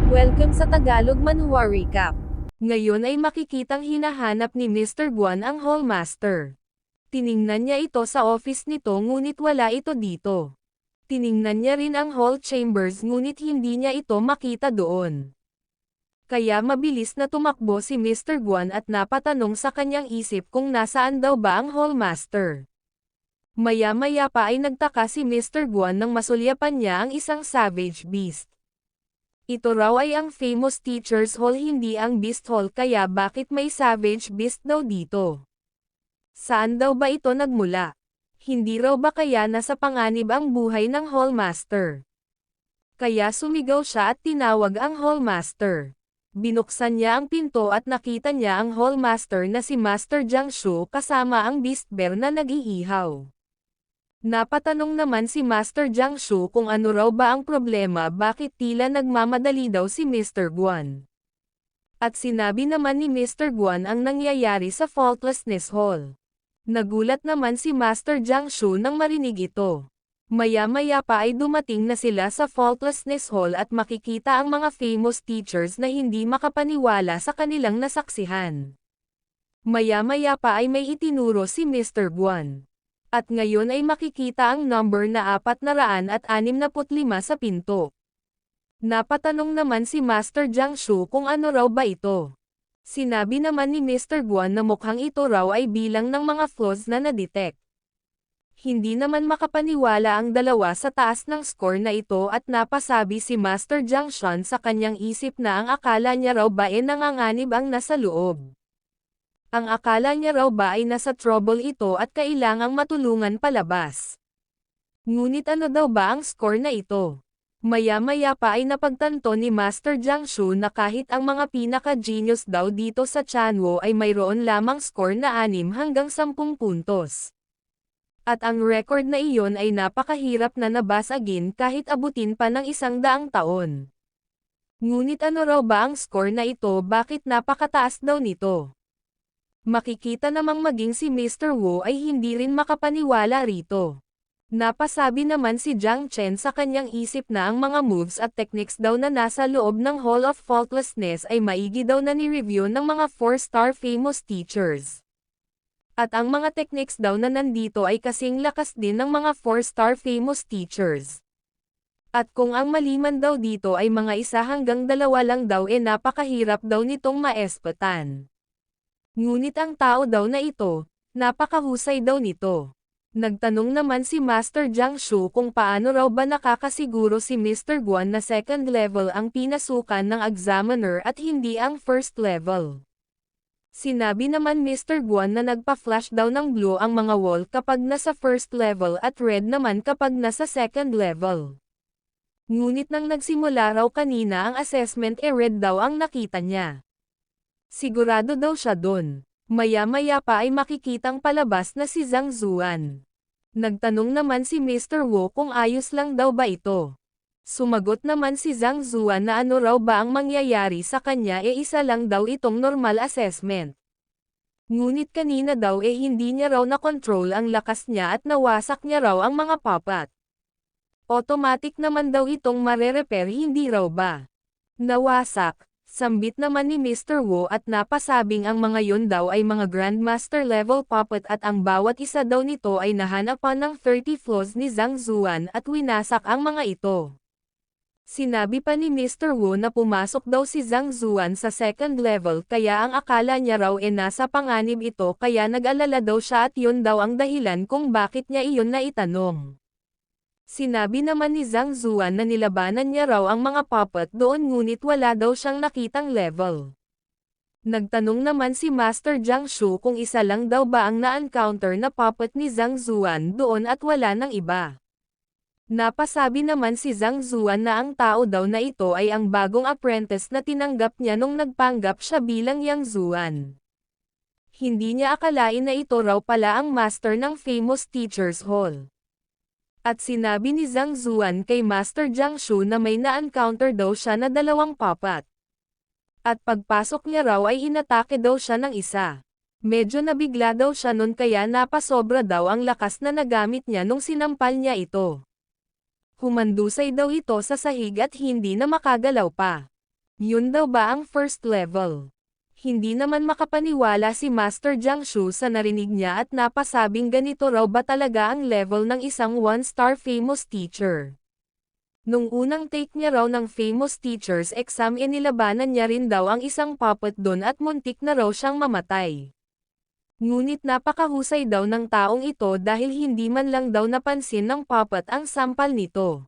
Welcome sa Tagalog Manhwa Recap. Ngayon ay makikitang hinahanap ni Mr. Guan ang Hallmaster. Tiningnan niya ito sa office nito ngunit wala ito dito. Tiningnan niya rin ang hall chambers ngunit hindi niya ito makita doon. Kaya mabilis na tumakbo si Mr. Guan at napatanong sa kanyang isip kung nasaan daw ba ang Hallmaster. Maya-maya pa ay nagtaka si Mr. Guan nang masulyapan niya ang isang savage beast. Ito raw ay ang famous Teacher's Hall hindi ang Beast Hall kaya bakit may savage beast daw dito? Saan daw ba ito nagmula? Hindi raw ba kaya nasa panganib ang buhay ng Hallmaster? Kaya sumigaw siya at tinawag ang Hallmaster. Binuksan niya ang pinto at nakita niya ang Hallmaster na si Master Jiangshu kasama ang Beast Bear na nag-iihaw. Napatanong naman si Master Jiangshu kung ano raw ba ang problema bakit tila nagmamadali daw si Mr. Guan. At sinabi naman ni Mr. Guan ang nangyayari sa Faultlessness Hall. Nagulat naman si Master Jiangshu nang marinig ito. Maya-maya pa ay dumating na sila sa Faultlessness Hall at makikita ang mga famous teachers na hindi makapaniwala sa kanilang nasaksihan. Maya-maya pa ay may itinuro si Mr. Guan. At ngayon ay makikita ang number na 465 sa pinto. Napatanong naman si Master Jiangshu kung ano raw ba ito. Sinabi naman ni Mr. Guan na mukhang ito raw ay bilang ng mga flaws na na-detect. Hindi naman makapaniwala ang dalawa sa taas ng score na ito at napasabi si Master Jiangshan sa kanyang isip na ang akala niya raw ba ay nanganganib ang nasa loob. Ang akala niya raw ba ay nasa trouble ito at kailangang matulungan palabas. Ngunit ano daw ba ang score na ito? Maya-maya pa ay napagtanto ni Master Jiangshu na kahit ang mga pinaka-genius daw dito sa Chanwo ay mayroon lamang score na 6 hanggang 10 puntos. At ang record na iyon ay napakahirap na nabasagin kahit abutin pa ng 100 taon. Ngunit ano raw ba ang score na ito bakit napakataas daw nito? Makikita namang maging si Mr. Wu ay hindi rin makapaniwala rito. Napasabi naman si Jiang Chen sa kanyang isip na ang mga moves at techniques daw na nasa loob ng Hall of Faultlessness ay maigi daw na ni-review ng mga 4-star famous teachers. At ang mga techniques daw na nandito ay kasing lakas din ng mga 4-star famous teachers. At kung ang maliman daw dito ay mga 1 hanggang 2 lang daw napakahirap daw nitong maespatan. Ngunit ang tao daw na ito, napakahusay daw nito. Nagtanong naman si Master Jiangshu kung paano raw ba nakakasiguro si Mr. Guan na second level ang pinasukan ng examiner at hindi ang first level. Sinabi naman Mr. Guan na nagpa-flash daw ng blue ang mga wall kapag nasa first level at red naman kapag nasa second level. Ngunit nang nagsimula raw kanina ang assessment red daw ang nakita niya. Sigurado daw siya dun. Maya-maya pa ay makikitang palabas na si Zhang Zuan. Nagtanong naman si Mr. Wu kung ayos lang daw ba ito. Sumagot naman si Zhang Zuan na ano raw ba ang mangyayari sa kanya isa lang daw itong normal assessment. Ngunit kanina daw hindi niya raw na-control ang lakas niya at nawasak niya raw ang mga papat. Automatic naman daw itong mare-repair hindi raw ba? Nawasak. Sambit naman ni Mr. Wu at napasabing ang mga yon daw ay mga Grandmaster level puppet at ang bawat isa daw nito ay nahanapan ng 30 flaws ni Zhang Zuan at winasak ang mga ito. Sinabi pa ni Mr. Wu na pumasok daw si Zhang Zuan sa second level kaya ang akala niya raw nasa panganib ito kaya nag-alala daw siya at yun daw ang dahilan kung bakit niya iyon na itanong. Sinabi naman ni Zhang Zuan na nilabanan niya raw ang mga puppet doon ngunit wala daw siyang nakitang level. Nagtanong naman si Master Jiangshu kung isa lang daw ba ang na-encounter na puppet ni Zhang Zuan doon at wala ng iba. Napasabi naman si Zhang Zuan na ang tao daw na ito ay ang bagong apprentice na tinanggap niya nung nagpanggap siya bilang Yang Zuan. Hindi niya akalain na ito raw pala ang master ng famous Teacher's Hall. At sinabi ni Zhang Zuan kay Master Jiangshu na may na-encounter daw siya na 2 puppet. At pagpasok niya raw ay inatake daw siya ng isa. Medyo nabigla daw siya nun kaya napasobra daw ang lakas na nagamit niya nung sinampal niya ito. Humandusay daw ito sa sahig at hindi na makagalaw pa. Yun daw ba ang first level? Hindi naman makapaniwala si Master Jiang Shu sa narinig niya at napasabing ganito raw ba talaga ang level ng isang one-star famous teacher. Nung unang take niya raw ng famous teachers exam nilabanan niya rin daw ang isang puppet doon at muntik na raw siyang mamatay. Ngunit napakahusay daw ng taong ito dahil hindi man lang daw napansin ng puppet ang sampal nito.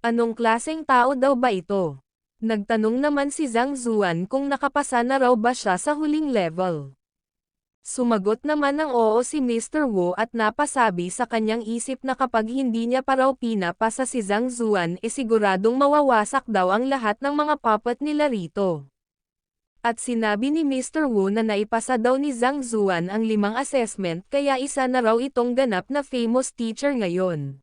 Anong klaseng tao daw ba ito? Nagtanong naman si Zhang Zuan kung nakapasa na raw ba siya sa huling level. Sumagot naman ng oo si Mr. Wu at napasabi sa kanyang isip na kapag hindi niya pa raw pinapasa si Zhang Zuan siguradong mawawasak daw ang lahat ng mga puppet nila rito. At sinabi ni Mr. Wu na naipasa daw ni Zhang Zuan ang 5 assessment kaya isa na raw itong ganap na famous teacher ngayon.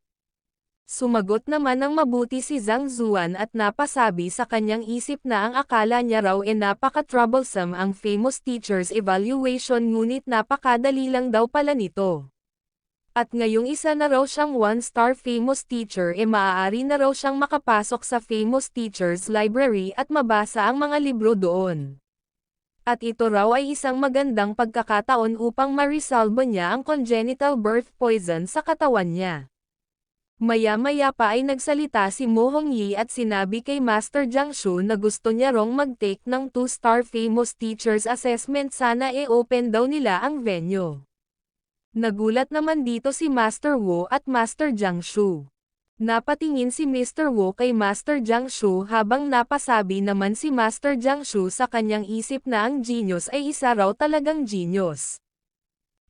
Sumagot naman ng mabuti si Zhang Zuan at napasabi sa kanyang isip na ang akala niya raw napaka-troublesome ang famous teacher's evaluation ngunit napakadali lang daw pala nito. At ngayong isa na raw siyang one-star famous teacher maaari na raw siyang makapasok sa famous teacher's library at mabasa ang mga libro doon. At ito raw ay isang magandang pagkakataon upang marisolve niya ang congenital birth poison sa katawan niya. Maya-maya pa ay nagsalita si Mo Hongyi at sinabi kay Master Jiang Shu na gusto niya rong mag-take ng 2-star famous teachers assessment sana open daw nila ang venue. Nagulat naman dito si Master Wu at Master Jiang Shu. Napatingin si Mr. Wu kay Master Jiang Shu habang napasabi naman si Master Jiang Shu sa kanyang isip na ang genius ay isa raw talagang genius.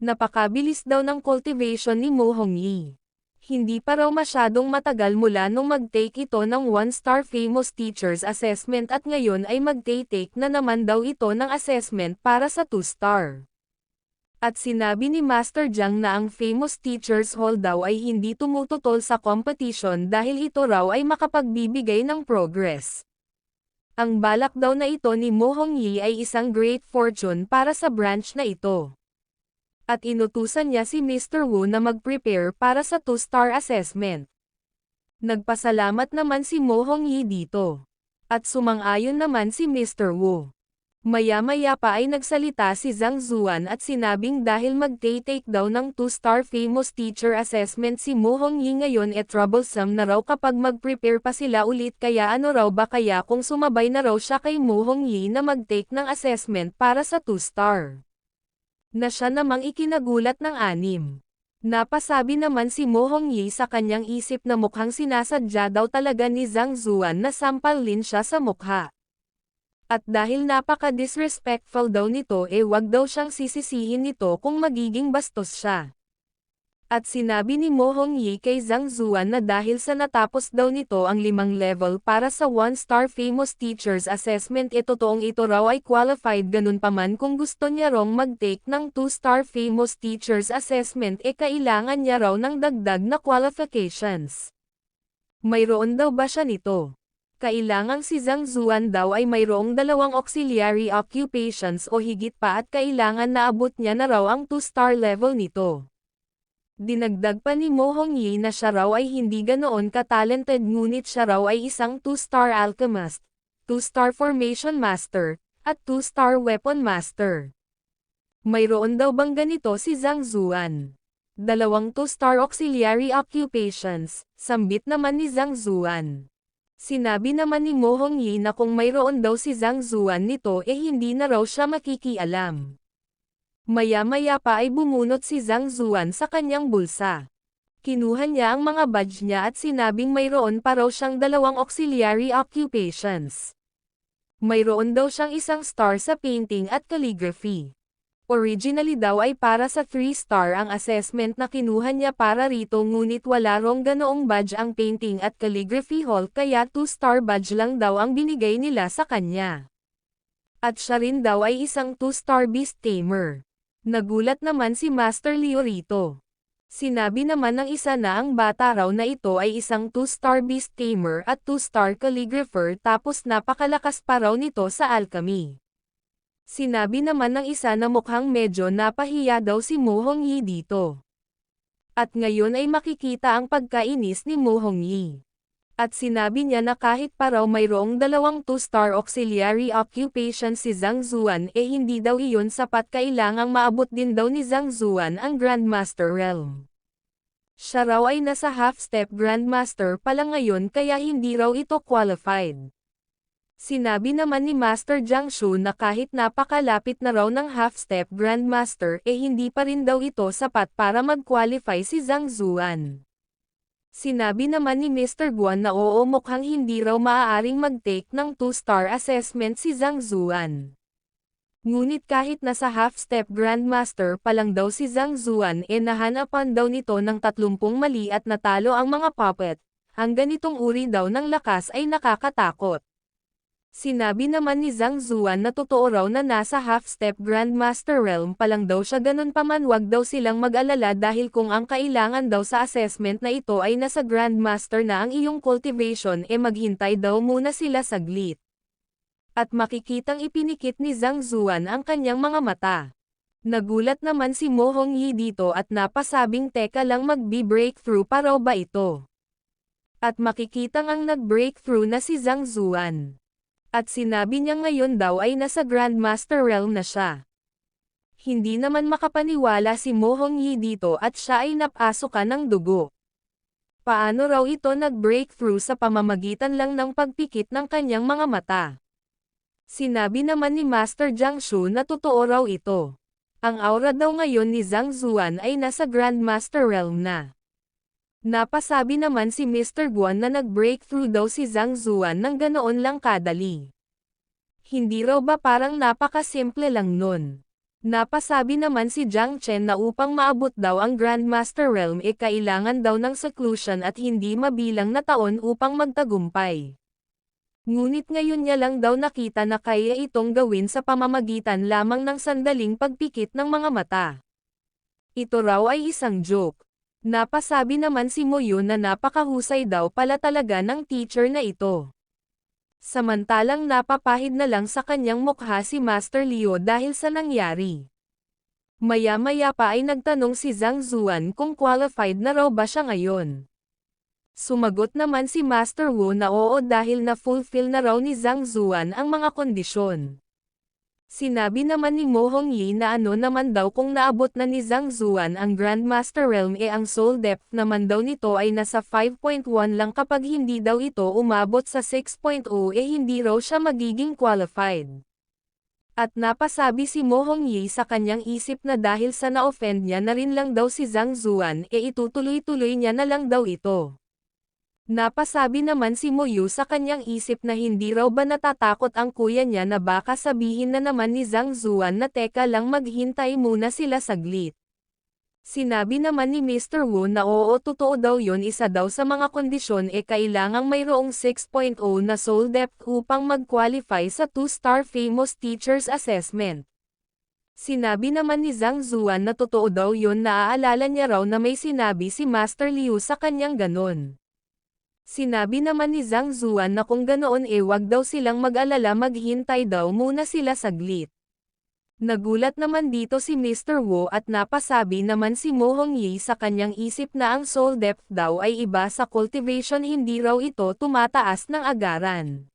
Napakabilis daw ng cultivation ni Mo Hongyi. Hindi pa raw masyadong matagal mula nung mag-take ito ng 1-star famous teachers assessment at ngayon ay mag-take na naman daw ito ng assessment para sa 2-star. At sinabi ni Master Jiang na ang famous teachers hall daw ay hindi tumututol sa competition dahil ito raw ay makapagbibigay ng progress. Ang balak daw na ito ni Mo Hongyi ay isang great fortune para sa branch na ito. At inutusan niya si Mr. Wu na mag-prepare para sa 2-star assessment. Nagpasalamat naman si Mo Hongyi dito. At sumang-ayon naman si Mr. Wu. Maya-maya pa ay nagsalita si Zhang Zuan at sinabing dahil mag-take daw ng 2-star famous teacher assessment si Mo Hongyi ngayon troublesome na raw kapag mag-prepare pa sila ulit kaya ano raw ba kaya kung sumabay na raw siya kay Mo Hongyi na mag-take ng assessment para sa 2-star. Na siya namang ikinagulat ng 6. Napasabi naman si Mo Hongyi sa kanyang isip na mukhang sinasadya daw talaga ni Zhang Zuan na sampalin siya sa mukha. At dahil napaka-disrespectful daw nito wag daw siyang sisisihin nito kung magiging bastos siya. At sinabi ni Mo Hongyi kay Zhang Zuan na dahil sa natapos daw nito ang 5 level para sa 1-star famous teachers assessment totoong ito raw ay qualified ganun pa man kung gusto niya rong mag-take ng 2-star famous teachers assessment kailangan niya raw ng dagdag na qualifications. Mayroon daw ba siya nito? Kailangang si Zhang Zuan daw ay mayroong 2 auxiliary occupations o higit pa at kailangan naabot niya na raw ang 2-star level nito. Dinagdag pa ni Mo Hongyi na siya raw ay hindi ganoon ka-talented ngunit siya raw ay isang 2-star alchemist, 2-star formation master, at 2-star weapon master. Mayroon daw bang ganito si Zhang Zuan? 2 2-star auxiliary occupations, sambit naman ni Zhang Zuan. Sinabi naman ni Mo Hongyi na kung mayroon daw si Zhang Zuan nito hindi na raw siya makikialam. Maya-maya pa ay bumunot si Zhang Zuan sa kanyang bulsa. Kinuha niya ang mga badge niya at sinabing mayroon pa raw siyang 2 auxiliary occupations. Mayroon daw siyang 1 star sa painting at calligraphy. Originally daw ay para sa 3-star ang assessment na kinuha niya para rito ngunit wala rong ganoong badge ang painting at calligraphy hall kaya 2-star badge lang daw ang binigay nila sa kanya. At siya rin daw ay isang 2-star beast tamer. Nagulat naman si Master Liu rito. Sinabi naman ng isa na ang bata raw na ito ay isang 2-star beast tamer at 2-star calligrapher tapos napakalakas pa raw nito sa alchemy. Sinabi naman ng isa na mukhang medyo napahiya daw si Mo Hongyi dito. At ngayon ay makikita ang pagkainis ni Mo Hongyi. At sinabi niya na kahit pa raw mayroong dalawang 2-star auxiliary occupation si Zhang Zuan hindi daw iyon sapat, kailangang maabot din daw ni Zhang Zuan ang Grandmaster realm. Siya raw ay nasa half-step Grandmaster pa lang ngayon kaya hindi raw ito qualified. Sinabi naman ni Master Jiang Shu na kahit napakalapit na raw ng half-step Grandmaster hindi pa rin daw ito sapat para mag-qualify si Zhang Zuan. Sinabi naman ni Mr. Guan na oo, mukhang hindi raw maaaring mag-take ng 2-star assessment si Zhang Zuan. Ngunit kahit nasa half-step Grandmaster pa lang daw si Zhang Zuan nahanapan daw nito ng 30 mali at natalo ang mga puppet. Ang ganitong uri daw ng lakas ay nakakatakot. Sinabi naman ni Zhang Zuan na totoo raw na nasa half-step Grandmaster realm pa lang daw siya, ganun pa man wag daw silang mag-alala dahil kung ang kailangan daw sa assessment na ito ay nasa Grandmaster na ang iyong cultivation maghintay daw muna sila saglit. At makikitang ipinikit ni Zhang Zuan ang kanyang mga mata. Nagulat naman si Mo Hongyi dito at napasabing teka lang, magbi-breakthrough pa raw ba ito? At makikitang ang nag-breakthrough na si Zhang Zuan. At sinabi niya ngayon daw ay nasa Grandmaster realm na siya. Hindi naman makapaniwala si Mo Hongyi dito at siya ay napasukan ng dugo. Paano raw ito nag-breakthrough sa pamamagitan lang ng pagpikit ng kanyang mga mata? Sinabi naman ni Master Jiang Shu na totoo raw ito. Ang aura daw ngayon ni Zhang Zuan ay nasa Grandmaster realm na. Napasabi naman si Mr. Guan na nag-breakthrough daw si Zhang Zuan ng ganoon lang kadali. Hindi raw ba parang napakasimple lang nun? Napasabi naman si Jiang Chen na upang maabot daw ang Grandmaster realm kailangan daw ng seclusion at hindi mabilang na taon upang magtagumpay. Ngunit ngayon niya lang daw nakita na kaya itong gawin sa pamamagitan lamang ng sandaling pagpikit ng mga mata. Ito raw ay isang joke. Napasabi naman si Mo Yun na napakahusay daw pala talaga ng teacher na ito. Samantalang napapahid na lang sa kanyang mukha si Master Liu dahil sa nangyari. Maya-maya pa ay nagtanong si Zhang Zuan kung qualified na raw ba siya ngayon. Sumagot naman si Master Wu na oo dahil na-fulfill na raw ni Zhang Zuan ang mga kondisyon. Sinabi naman ni Mo Hongyi na ano naman daw kung naabot na ni Zhang Zuan ang Grandmaster realm ang soul depth naman daw nito ay nasa 5.1 lang, kapag hindi daw ito umabot sa 6.0 hindi raw siya magiging qualified. At napasabi si Mo Hongyi sa kanyang isip na dahil sa na-offend niya na rin lang daw si Zhang Zuan itutuloy-tuloy niya na lang daw ito. Napasabi naman si Mo Yu sa kanyang isip na hindi raw ba natatakot ang kuya niya na baka sabihin na naman ni Zhang Zuan na teka lang, maghintay muna sila saglit. Sinabi naman ni Mr. Wu na oo, totoo daw yun, isa daw sa mga kondisyon kailangang mayroong 6.0 na soul depth upang mag-qualify sa 2-star famous teachers assessment. Sinabi naman ni Zhang Zuan na totoo daw yun, naaalala niya raw na may sinabi si Master Liu sa kanyang ganon. Sinabi naman ni Zhang Zuan na kung ganoon wag daw silang mag-alala, maghintay daw muna sila saglit. Nagulat naman dito si Mr. Wu at napasabi naman si Mo Hongyi sa kanyang isip na ang soul depth daw ay iba sa cultivation, hindi raw ito tumataas ng agaran.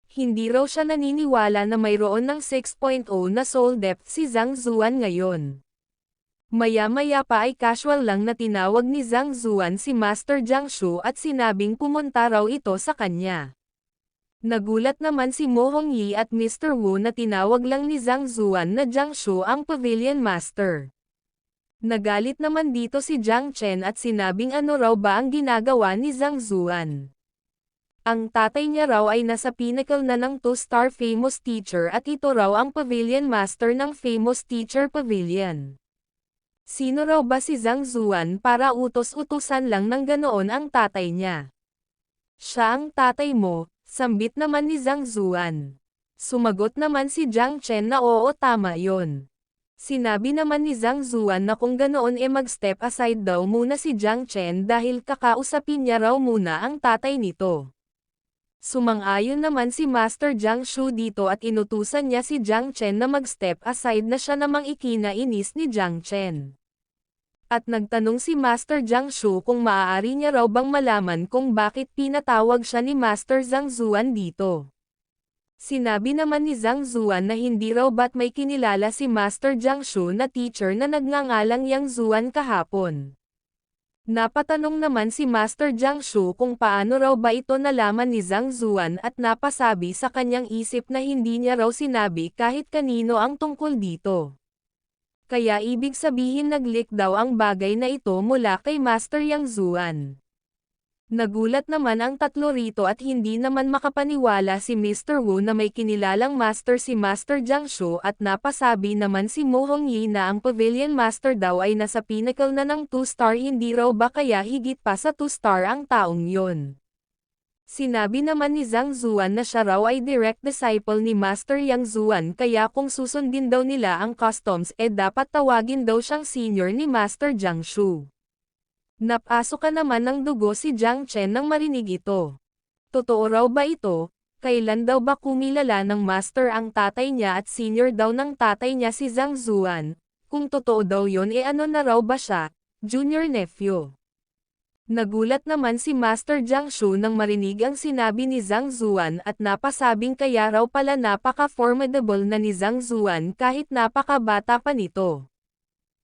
Hindi raw siya naniniwala na mayroon ng 6.0 na soul depth si Zhang Zuan ngayon. Maya-maya pa ay casual lang na tinawag ni Zhang Zuan si Master Jiang Shu at sinabing pumunta raw ito sa kanya. Nagulat naman si Mo Hongyi at Mr. Wu na tinawag lang ni Zhang Zuan na Jiang Shu ang Pavilion Master. Nagalit naman dito si Jiang Chen at sinabing ano raw ba ang ginagawa ni Zhang Zuan. Ang tatay niya raw ay nasa pinnacle na ng 2-star famous teacher at ito raw ang Pavilion Master ng famous teacher pavilion. Sino raw ba si Zhang Zuan para utos-utusan lang ng ganoon ang tatay niya? Siya ang tatay mo, sambit naman ni Zhang Zuan. Sumagot naman si Jiang Chen na oo, tama yon. Sinabi naman ni Zhang Zuan na kung ganoon mag-step aside daw muna si Jiang Chen dahil kakausapin niya raw muna ang tatay nito. Sumang-ayon naman si Master Jiang Shu dito at inutusan niya si Jiang Chen na mag-step aside na siya namang ikinainis ni Jiang Chen. At nagtanong si Master Jiang Shu kung maaari niya raw bang malaman kung bakit pinatawag siya ni Master Zhang Zuan dito. Sinabi naman ni Zhang Zuan na hindi raw ba't may kinilala si Master Jiang Shu na teacher na nagngangalang Yang Zuan kahapon. Napatanong naman si Master Jiang Shu kung paano raw ba ito nalaman ni Zhang Zuan at napasabi sa kanyang isip na hindi niya raw sinabi kahit kanino ang tungkol dito. Kaya ibig sabihin nag-leak daw ang bagay na ito mula kay Master Yang Zuan. Nagulat naman ang tatlo rito at hindi naman makapaniwala si Mr. Wu na may kinilalang master si Master Jiang Shu at napasabi naman si Mo Hongyi na ang Pavilion Master daw ay nasa pinnacle na ng 2-star hindi raw ba kaya higit pa sa 2-star ang taong yon. Sinabi naman ni Zhang Zuan na siya raw ay direct disciple ni Master Yang Zuan kaya kung susundin daw nila ang customs dapat tawagin daw siyang senior ni Master Jiang Shu. Napasok ka naman ng dugo si Jiang Chen nang marinig ito. Totoo raw ba ito? Kailan daw ba kumilala ng master ang tatay niya at senior daw ng tatay niya si Zhang Zuan? Kung totoo daw yon ano na raw ba siya? Junior nephew. Nagulat naman si Master Jiang Shu nang marinig ang sinabi ni Zhang Zuan at napasabing kaya raw pala napaka-formidable na ni Zhang Zuan kahit napakabata pa nito.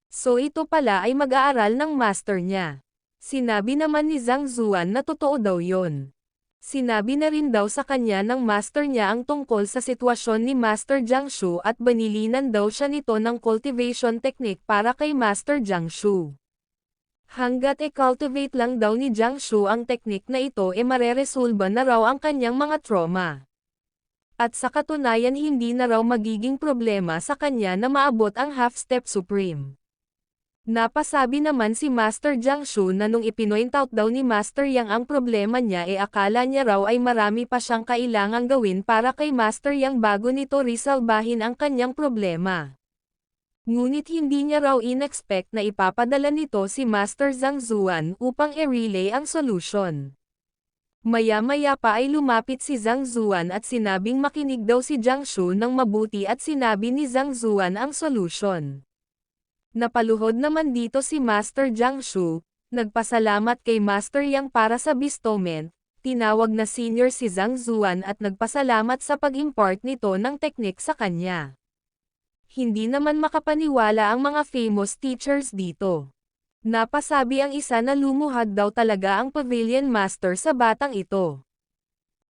So ito pala ay mag-aaral ng master niya. Sinabi naman ni Zhang Zuan na totoo daw yon. Sinabi na rin daw sa kanya ng master niya ang tungkol sa sitwasyon ni Master Jiang Shu at banilinan daw siya nito ng cultivation technique para kay Master Jiang Shu. Hanggat cultivate lang daw ni Jiang Shu ang teknik na ito mareresolba na raw ang kanyang mga trauma. At sa katunayan hindi na raw magiging problema sa kanya na maabot ang half-step supreme. Napasabi naman si Master Jiang Shu na nung ipinoint out daw ni Master Yang ang problema niya akala niya raw ay marami pa siyang kailangang gawin para kay Master Yang bago nito resolbahin ang kanyang problema. Ngunit hindi niya raw in-expect na ipapadala nito si Master Zhang Zuan upang i-relay ang solution. Maya-maya pa ay lumapit si Zhang Zuan at sinabing makinig daw si Jiang Shu ng mabuti at sinabi ni Zhang Zuan ang solution. Napaluhod naman dito si Master Jiang Shu, nagpasalamat kay Master Yang para sa bestowment, tinawag na senior si Zhang Zuan at nagpasalamat sa pag-impart nito ng teknik sa kanya. Hindi naman makapaniwala ang mga famous teachers dito. Napasabi ang isa na lumuhad daw talaga ang Pavilion Master sa batang ito.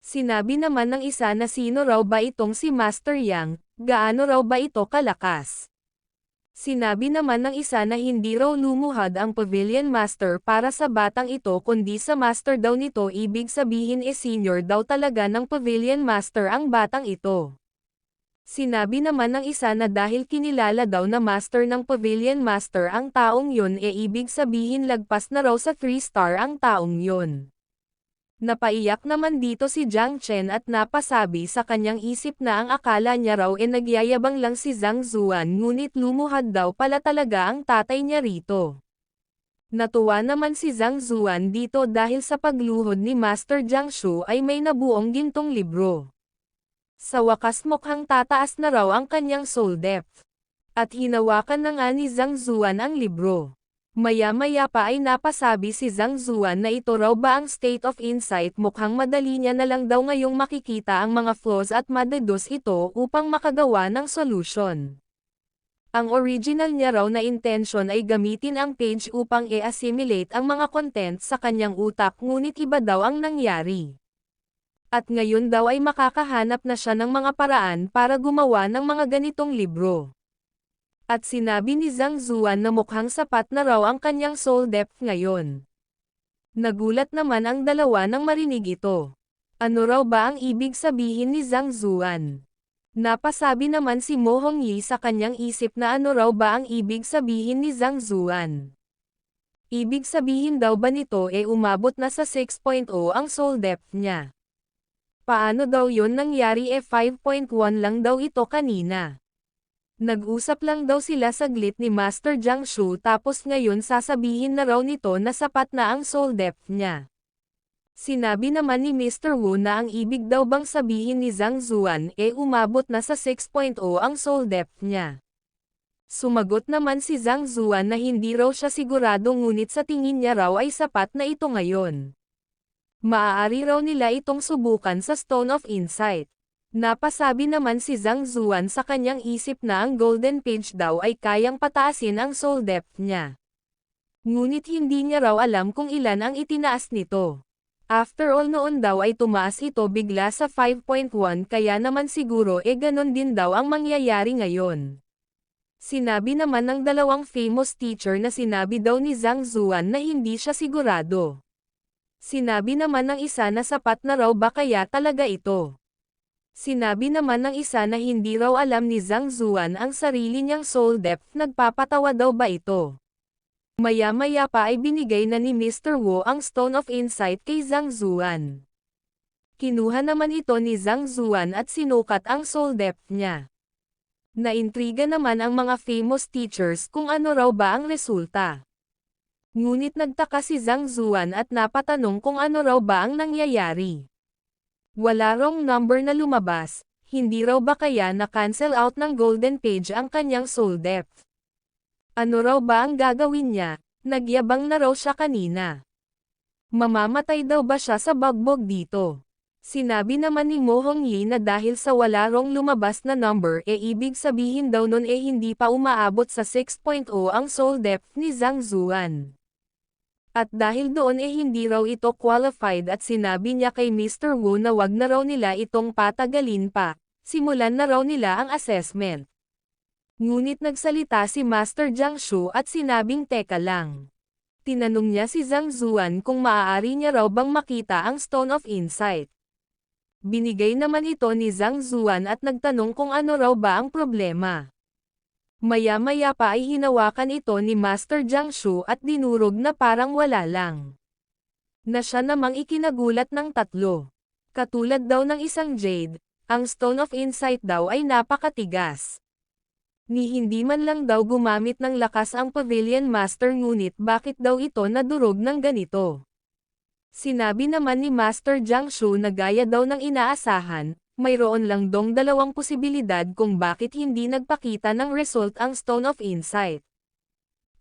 Sinabi naman ng isa na sino raw ba itong si Master Yang, gaano raw ba ito kalakas. Sinabi naman ng isa na hindi raw lumuhad ang Pavilion Master para sa batang ito kundi sa master daw nito ibig sabihin senior daw talaga ng Pavilion Master ang batang ito. Sinabi naman ng isa na dahil kinilala daw na master ng Pavilion Master ang taong yun ibig sabihin lagpas na raw sa 3-star ang taong yun. Napaiyak naman dito si Jiang Chen at napasabi sa kanyang isip na ang akala niya raw nagyayabang lang si Zhang Zuan ngunit lumuhad daw pala talaga ang tatay niya rito. Natuwa naman si Zhang Zuan dito dahil sa pagluhod ni Master Jiang Shu ay may nabuong gintong libro. Sa wakas mukhang tataas na raw ang kanyang soul depth. At hinawakan na nga ni Zhang Zuan ang libro. Maya-maya pa ay napasabi si Zhang Zuan na ito raw ba ang state of insight mukhang madali niya na lang daw ngayong makikita ang mga flaws at madeduce ito upang makagawa ng solution. Ang original niya raw na intention ay gamitin ang page upang i-assimilate ang mga content sa kanyang utak ngunit iba daw ang nangyari. At ngayon daw ay makakahanap na siya ng mga paraan para gumawa ng mga ganitong libro. At sinabi ni Zhang Zuan na mukhang sapat na raw ang kanyang soul depth ngayon. Nagulat naman ang dalawa nang marinig ito. Ano raw ba ang ibig sabihin ni Zhang Zuan? Napasabi naman si Mo Hongyi sa kanyang isip na ano raw ba ang ibig sabihin ni Zhang Zuan. Ibig sabihin daw ba nito umabot na sa 6.0 ang soul depth niya? Paano daw yun nangyari 5.1 lang daw ito kanina. Nag-usap lang daw sila saglit ni Master Jiang Shu tapos ngayon sasabihin na raw nito na sapat na ang soul depth niya. Sinabi naman ni Mr. Wu na ang ibig daw bang sabihin ni Zhang Zuan umabot na sa 6.0 ang soul depth niya. Sumagot naman si Zhang Zuan na hindi raw siya sigurado ngunit sa tingin niya raw ay sapat na ito ngayon. Maaari raw nila itong subukan sa Stone of Insight. Napasabi naman si Zhang Zuan sa kanyang isip na ang Golden Page daw ay kayang pataasin ang soul depth niya. Ngunit hindi niya raw alam kung ilan ang itinaas nito. After all noon daw ay tumaas ito bigla sa 5.1 kaya naman siguro ganon din daw ang mangyayari ngayon. Sinabi naman ng dalawang famous teacher na sinabi daw ni Zhang Zuan na hindi siya sigurado. Sinabi naman ng isa na sapat na raw ba kaya talaga ito. Sinabi naman ng isa na hindi raw alam ni Zhang Zuan ang sarili niyang soul depth, nagpapatawa daw ba ito. Maya-maya pa ay binigay na ni Mr. Wu ang Stone of Insight kay Zhang Zuan. Kinuha naman ito ni Zhang Zuan at sinukat ang soul depth niya. Naintriga naman ang mga famous teachers kung ano raw ba ang resulta. Ngunit nagtaka si Zhang Zuan at napatanong kung ano raw ba ang nangyayari. Wala wrong number na lumabas, hindi raw ba kaya na-cancel out ng Golden Page ang kanyang soul depth? Ano raw ba ang gagawin niya? Nagyabang na raw siya kanina. Mamamatay daw ba siya sa bagbog dito? Sinabi naman ni Mo Hongyi na dahil sa wala rong lumabas na number ibig sabihin daw nun hindi pa umaabot sa 6.0 ang soul depth ni Zhang Zuan. At dahil doon hindi raw ito qualified at sinabi niya kay Mr. Wu na wag na raw nila itong patagalin pa, simulan na raw nila ang assessment. Ngunit nagsalita si Master Jiang Shu at sinabing teka lang. Tinanong niya si Zhang Zuan kung maaari niya raw bang makita ang Stone of Insight. Binigay naman ito ni Zhang Zuan at nagtanong kung ano raw ba ang problema. Maya-maya pa ay hinawakan ito ni Master Jiang Shu at dinurog na parang wala lang. Na siya namang ikinagulat ng tatlo. Katulad daw ng isang jade, ang Stone of Insight daw ay napakatigas. Ni hindi man lang daw gumamit ng lakas ang Pavilion Master ngunit bakit daw ito nadurog ng ganito? Sinabi naman ni Master Jiang Shu na gaya daw ng inaasahan, mayroon lang dong dalawang posibilidad kung bakit hindi nagpakita ng result ang Stone of Insight.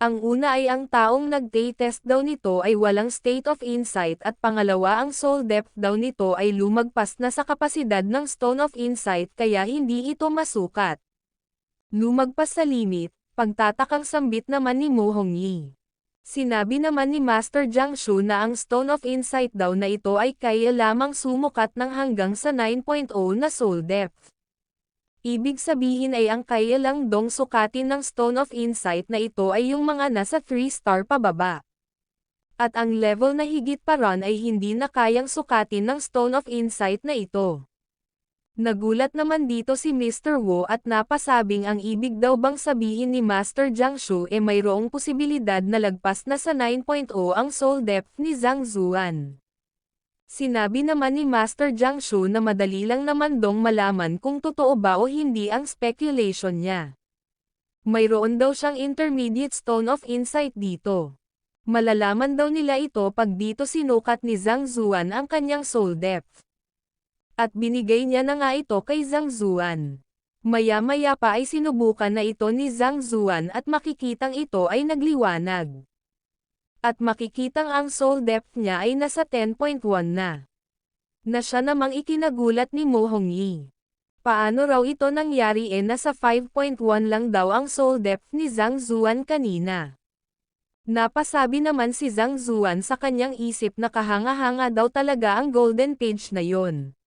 Ang una ay ang taong nag-test daw nito ay walang State of Insight at pangalawa ang soul depth daw nito ay lumagpas na sa kapasidad ng Stone of Insight kaya hindi ito masukat. Lumagpas sa limit, pagtatakang sambit naman ni Mo Hongyi. Sinabi naman ni Master Jiang Shu na ang Stone of Insight daw na ito ay kaya lamang sumukat ng hanggang sa 9.0 na soul depth. Ibig sabihin ay ang kaya lang dong sukatin ng Stone of Insight na ito ay yung mga nasa 3-star pababa. At ang level na higit pa ron ay hindi na kayang sukatin ng Stone of Insight na ito. Nagulat naman dito si Mr. Wu at napasabing ang ibig daw bang sabihin ni Master Jiang Shu mayroong posibilidad na lagpas na sa 9.0 ang soul depth ni Zhang Zuan. Sinabi naman ni Master Jiang Shu na madali lang naman dong malaman kung totoo ba o hindi ang speculation niya. Mayroon daw siyang intermediate Stone of Insight dito. Malalaman daw nila ito pag dito sinukat ni Zhang Zuan ang kanyang soul depth. At binigay niya na nga ito kay Zhang Zuan. Maya-maya pa ay sinubukan na ito ni Zhang Zuan at makikitang ito ay nagliwanag. At makikitang ang soul depth niya ay nasa 10.1 na. Na siya namang ikinagulat ni Mo Hongyi. Paano raw ito nangyari nasa 5.1 lang daw ang soul depth ni Zhang Zuan kanina. Napasabi naman si Zhang Zuan sa kanyang isip na kahanga-hanga daw talaga ang Golden Page na yon.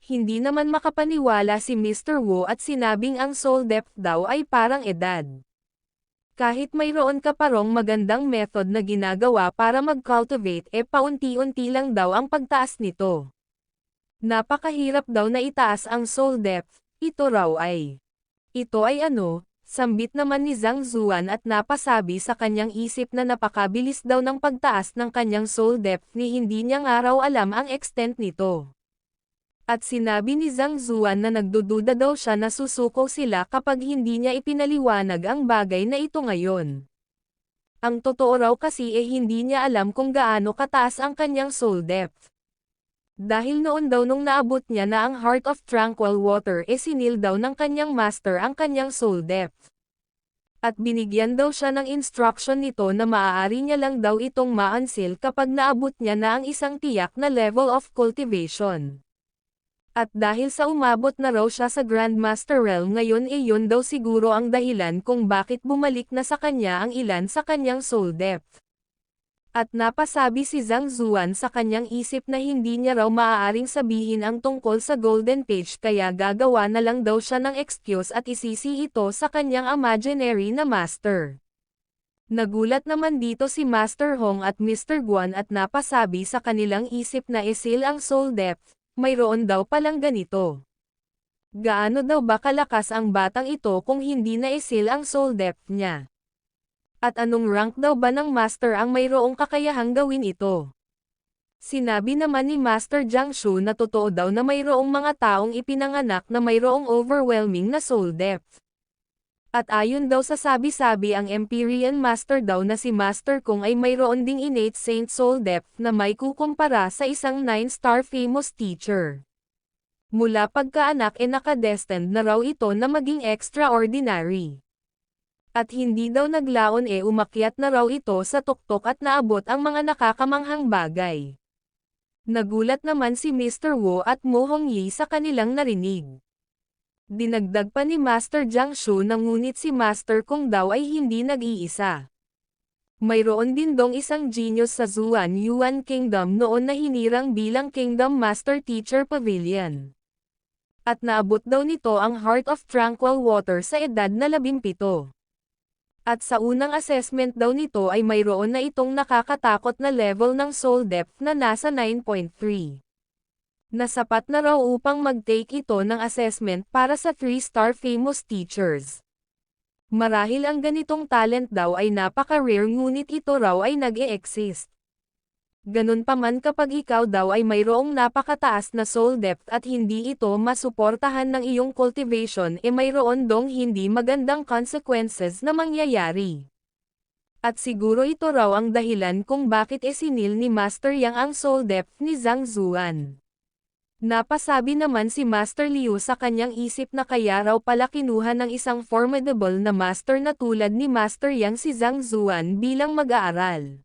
Hindi naman makapaniwala si Mr. Wu at sinabing ang soul depth daw ay parang edad. Kahit mayroon ka parong magandang method na ginagawa para mag-cultivate paunti-unti lang daw ang pagtaas nito. Napakahirap daw na itaas ang soul depth, ito raw ay. Ito ay ano, sambit naman ni Zhang Zuan at napasabi sa kanyang isip na napakabilis daw ng pagtaas ng kanyang soul depth ni hindi niya nga raw alam ang extent nito. At sinabi ni Zhang Zuan na nagdududa daw siya na susuko sila kapag hindi niya ipinaliwanag ang bagay na ito ngayon. Ang totoo raw kasi hindi niya alam kung gaano kataas ang kanyang soul depth. Dahil noon daw nung naabot niya na ang Heart of Tranquil Water sinil daw ng kanyang master ang kanyang soul depth. At binigyan daw siya ng instruction nito na maaari niya lang daw itong ma-unseal kapag naabot niya na ang isang tiyak na level of cultivation. At dahil sa umabot na raw siya sa Grandmaster Realm ngayon yun daw siguro ang dahilan kung bakit bumalik na sa kanya ang ilan sa kanyang soul depth. At napasabi si Zhang Zuan sa kanyang isip na hindi niya raw maaaring sabihin ang tungkol sa Golden Page kaya gagawa na lang daw siya ng excuse at isisi ito sa kanyang imaginary na master. Nagulat naman dito si Master Hong at Mr. Guan at napasabi sa kanilang isip na isil ang soul depth, mayroon daw palang ganito. Gaano daw ba kalakas ang batang ito kung hindi na isil ang soul depth niya? At anong rank daw ba ng master ang mayroong kakayahang gawin ito? Sinabi naman ni Master Jiang Shu na totoo daw na mayroong mga taong ipinanganak na mayroong overwhelming na soul depth. At ayon daw sa sabi-sabi ang Empyrean Master daw na si Master Kung ay mayroon ding innate saint soul depth na may kukumpara sa isang 9-star famous teacher. Mula pagkaanak nakadestined na raw ito na maging extraordinary. At hindi daw naglaon umakyat na raw ito sa tuktok at naabot ang mga nakakamanghang bagay. Nagulat naman si Mr. Wu at Mo Hongyi sa kanilang narinig. Dinagdag pa ni Master Jiang Shu na ngunit si Master Kung daw ay hindi nag-iisa. Mayroon din dong isang genius sa Zuan Yuan Kingdom noon na hinirang bilang Kingdom Master Teacher Pavilion. At naabot daw nito ang Heart of Tranquil Water sa edad na 17. At sa unang assessment daw nito ay mayroon na itong nakakatakot na level ng soul depth na nasa 9.3. Nasapat na raw upang mag-take ito ng assessment para sa 3-star famous teachers. Marahil ang ganitong talent daw ay napaka-rare ngunit ito raw ay nag-e-exist. Ganun pa man kapag ikaw daw ay mayroong napakataas na soul depth at hindi ito masuportahan ng iyong cultivation mayroon dong hindi magandang consequences na mangyayari. At siguro ito raw ang dahilan kung bakit isinil ni Master Yang ang soul depth ni Zhang Zuan. Napasabi naman si Master Liu sa kanyang isip na kaya raw pala kinuha ng isang formidable na master na tulad ni Master Yang si Zhang Zuan bilang mag-aaral.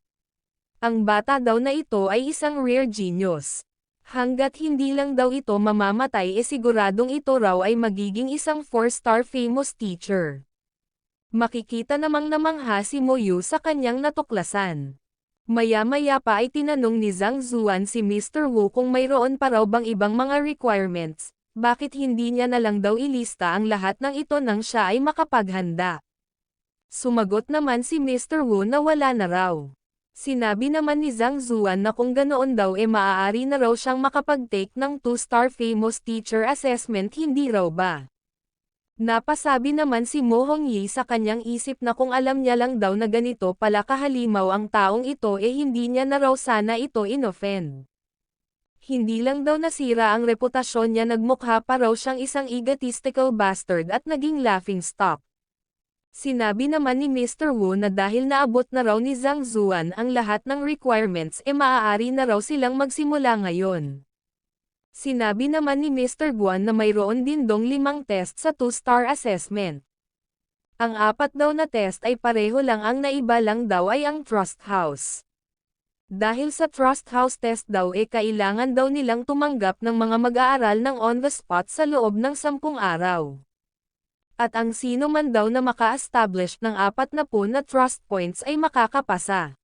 Ang bata daw na ito ay isang rare genius. Hanggat hindi lang daw ito mamamatay siguradong ito raw ay magiging isang 4-star famous teacher. Makikita namang namangha si Mo Yu sa kanyang natuklasan. Maya-maya pa ay tinanong ni Zhang Zuan si Mr. Wu kung mayroon pa raw bang ibang mga requirements, bakit hindi niya na lang daw ilista ang lahat ng ito nang siya ay makapaghanda. Sumagot naman si Mr. Wu na wala na raw. Sinabi naman ni Zhang Zuan na kung ganoon daw maaari na raw siyang makapag-take ng 2-star famous teacher assessment hindi raw ba. Napasabi naman si Mo Hongyi sa kanyang isip na kung alam niya lang daw na ganito pala kahalimaw ang taong ito hindi niya na raw sana ito inoffend. Hindi lang daw nasira ang reputasyon niya nagmukha pa raw siyang isang egotistical bastard at naging laughingstock. Sinabi naman ni Mr. Wu na dahil naabot na raw ni Zhang Zuan ang lahat ng requirements maaari na raw silang magsimula ngayon. Sinabi naman ni Mr. Guan na mayroon din dong 5 test sa 2-star assessment. Ang 4 daw na test ay pareho lang ang naiba lang daw ay ang Trust House. Dahil sa Trust House test daw kailangan daw nilang tumanggap ng mga mag-aaral ng on the spot sa loob ng 10 araw. At ang sino man daw na maka-establish ng 40 na trust points ay makakapasa.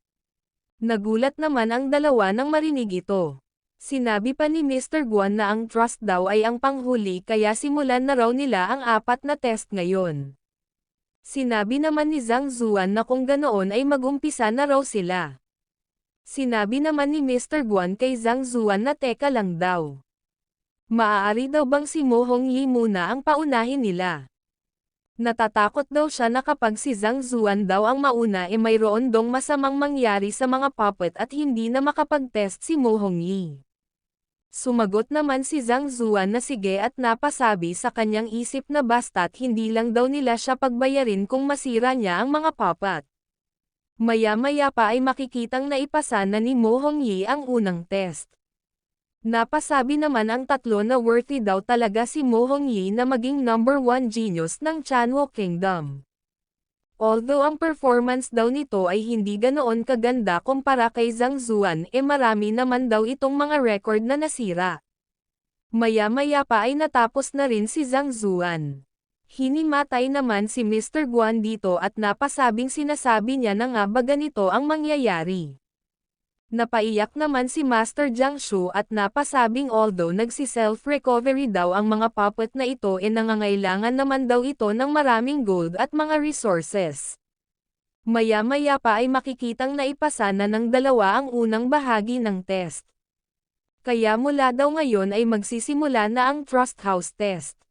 Nagulat naman ang dalawa nang marinig ito. Sinabi pa ni Mr. Guan na ang trust daw ay ang panghuli kaya simulan na raw nila ang 4 na test ngayon. Sinabi naman ni Zhang Zuan na kung ganoon ay mag-umpisa na raw sila. Sinabi naman ni Mr. Guan kay Zhang Zuan na teka lang daw. Maaari daw bang si Mo Hongyi muna ang paunahin nila? Natatakot daw siya na kapag si Zhang Zuan daw ang mauna mayroon dong masamang mangyari sa mga puppet at hindi na makapag-test si Mo Hongyi. Sumagot naman si Zhang Zuan na sige at napasabi sa kanyang isip na basta't hindi lang daw nila siya pagbayarin kung masira niya ang mga puppet. Maya-maya pa ay makikitang naipasa na ni Mo Hongyi ang unang test. Napasabi naman ang 3 na worthy daw talaga si Mo Hongyi na maging number 1 genius ng Chanwo Kingdom. Although ang performance daw nito ay hindi ganoon kaganda kumpara kay Zhang Zuan marami naman daw itong mga record na nasira. Maya-maya pa ay natapos na rin si Zhang Zuan. Hinimatay naman si Mr. Guan dito at napasabing sinasabi niya na nga ba ganito ang mangyayari. Napaiyak naman si Master Jiang Shu at napasabing although nagsi-self-recovery daw ang mga puppet na ito nangangailangan naman daw ito ng maraming gold at mga resources. Maya-maya pa ay makikitang naipasa na ng dalawa ang unang bahagi ng test. Kaya mula daw ngayon ay magsisimula na ang Trust House test.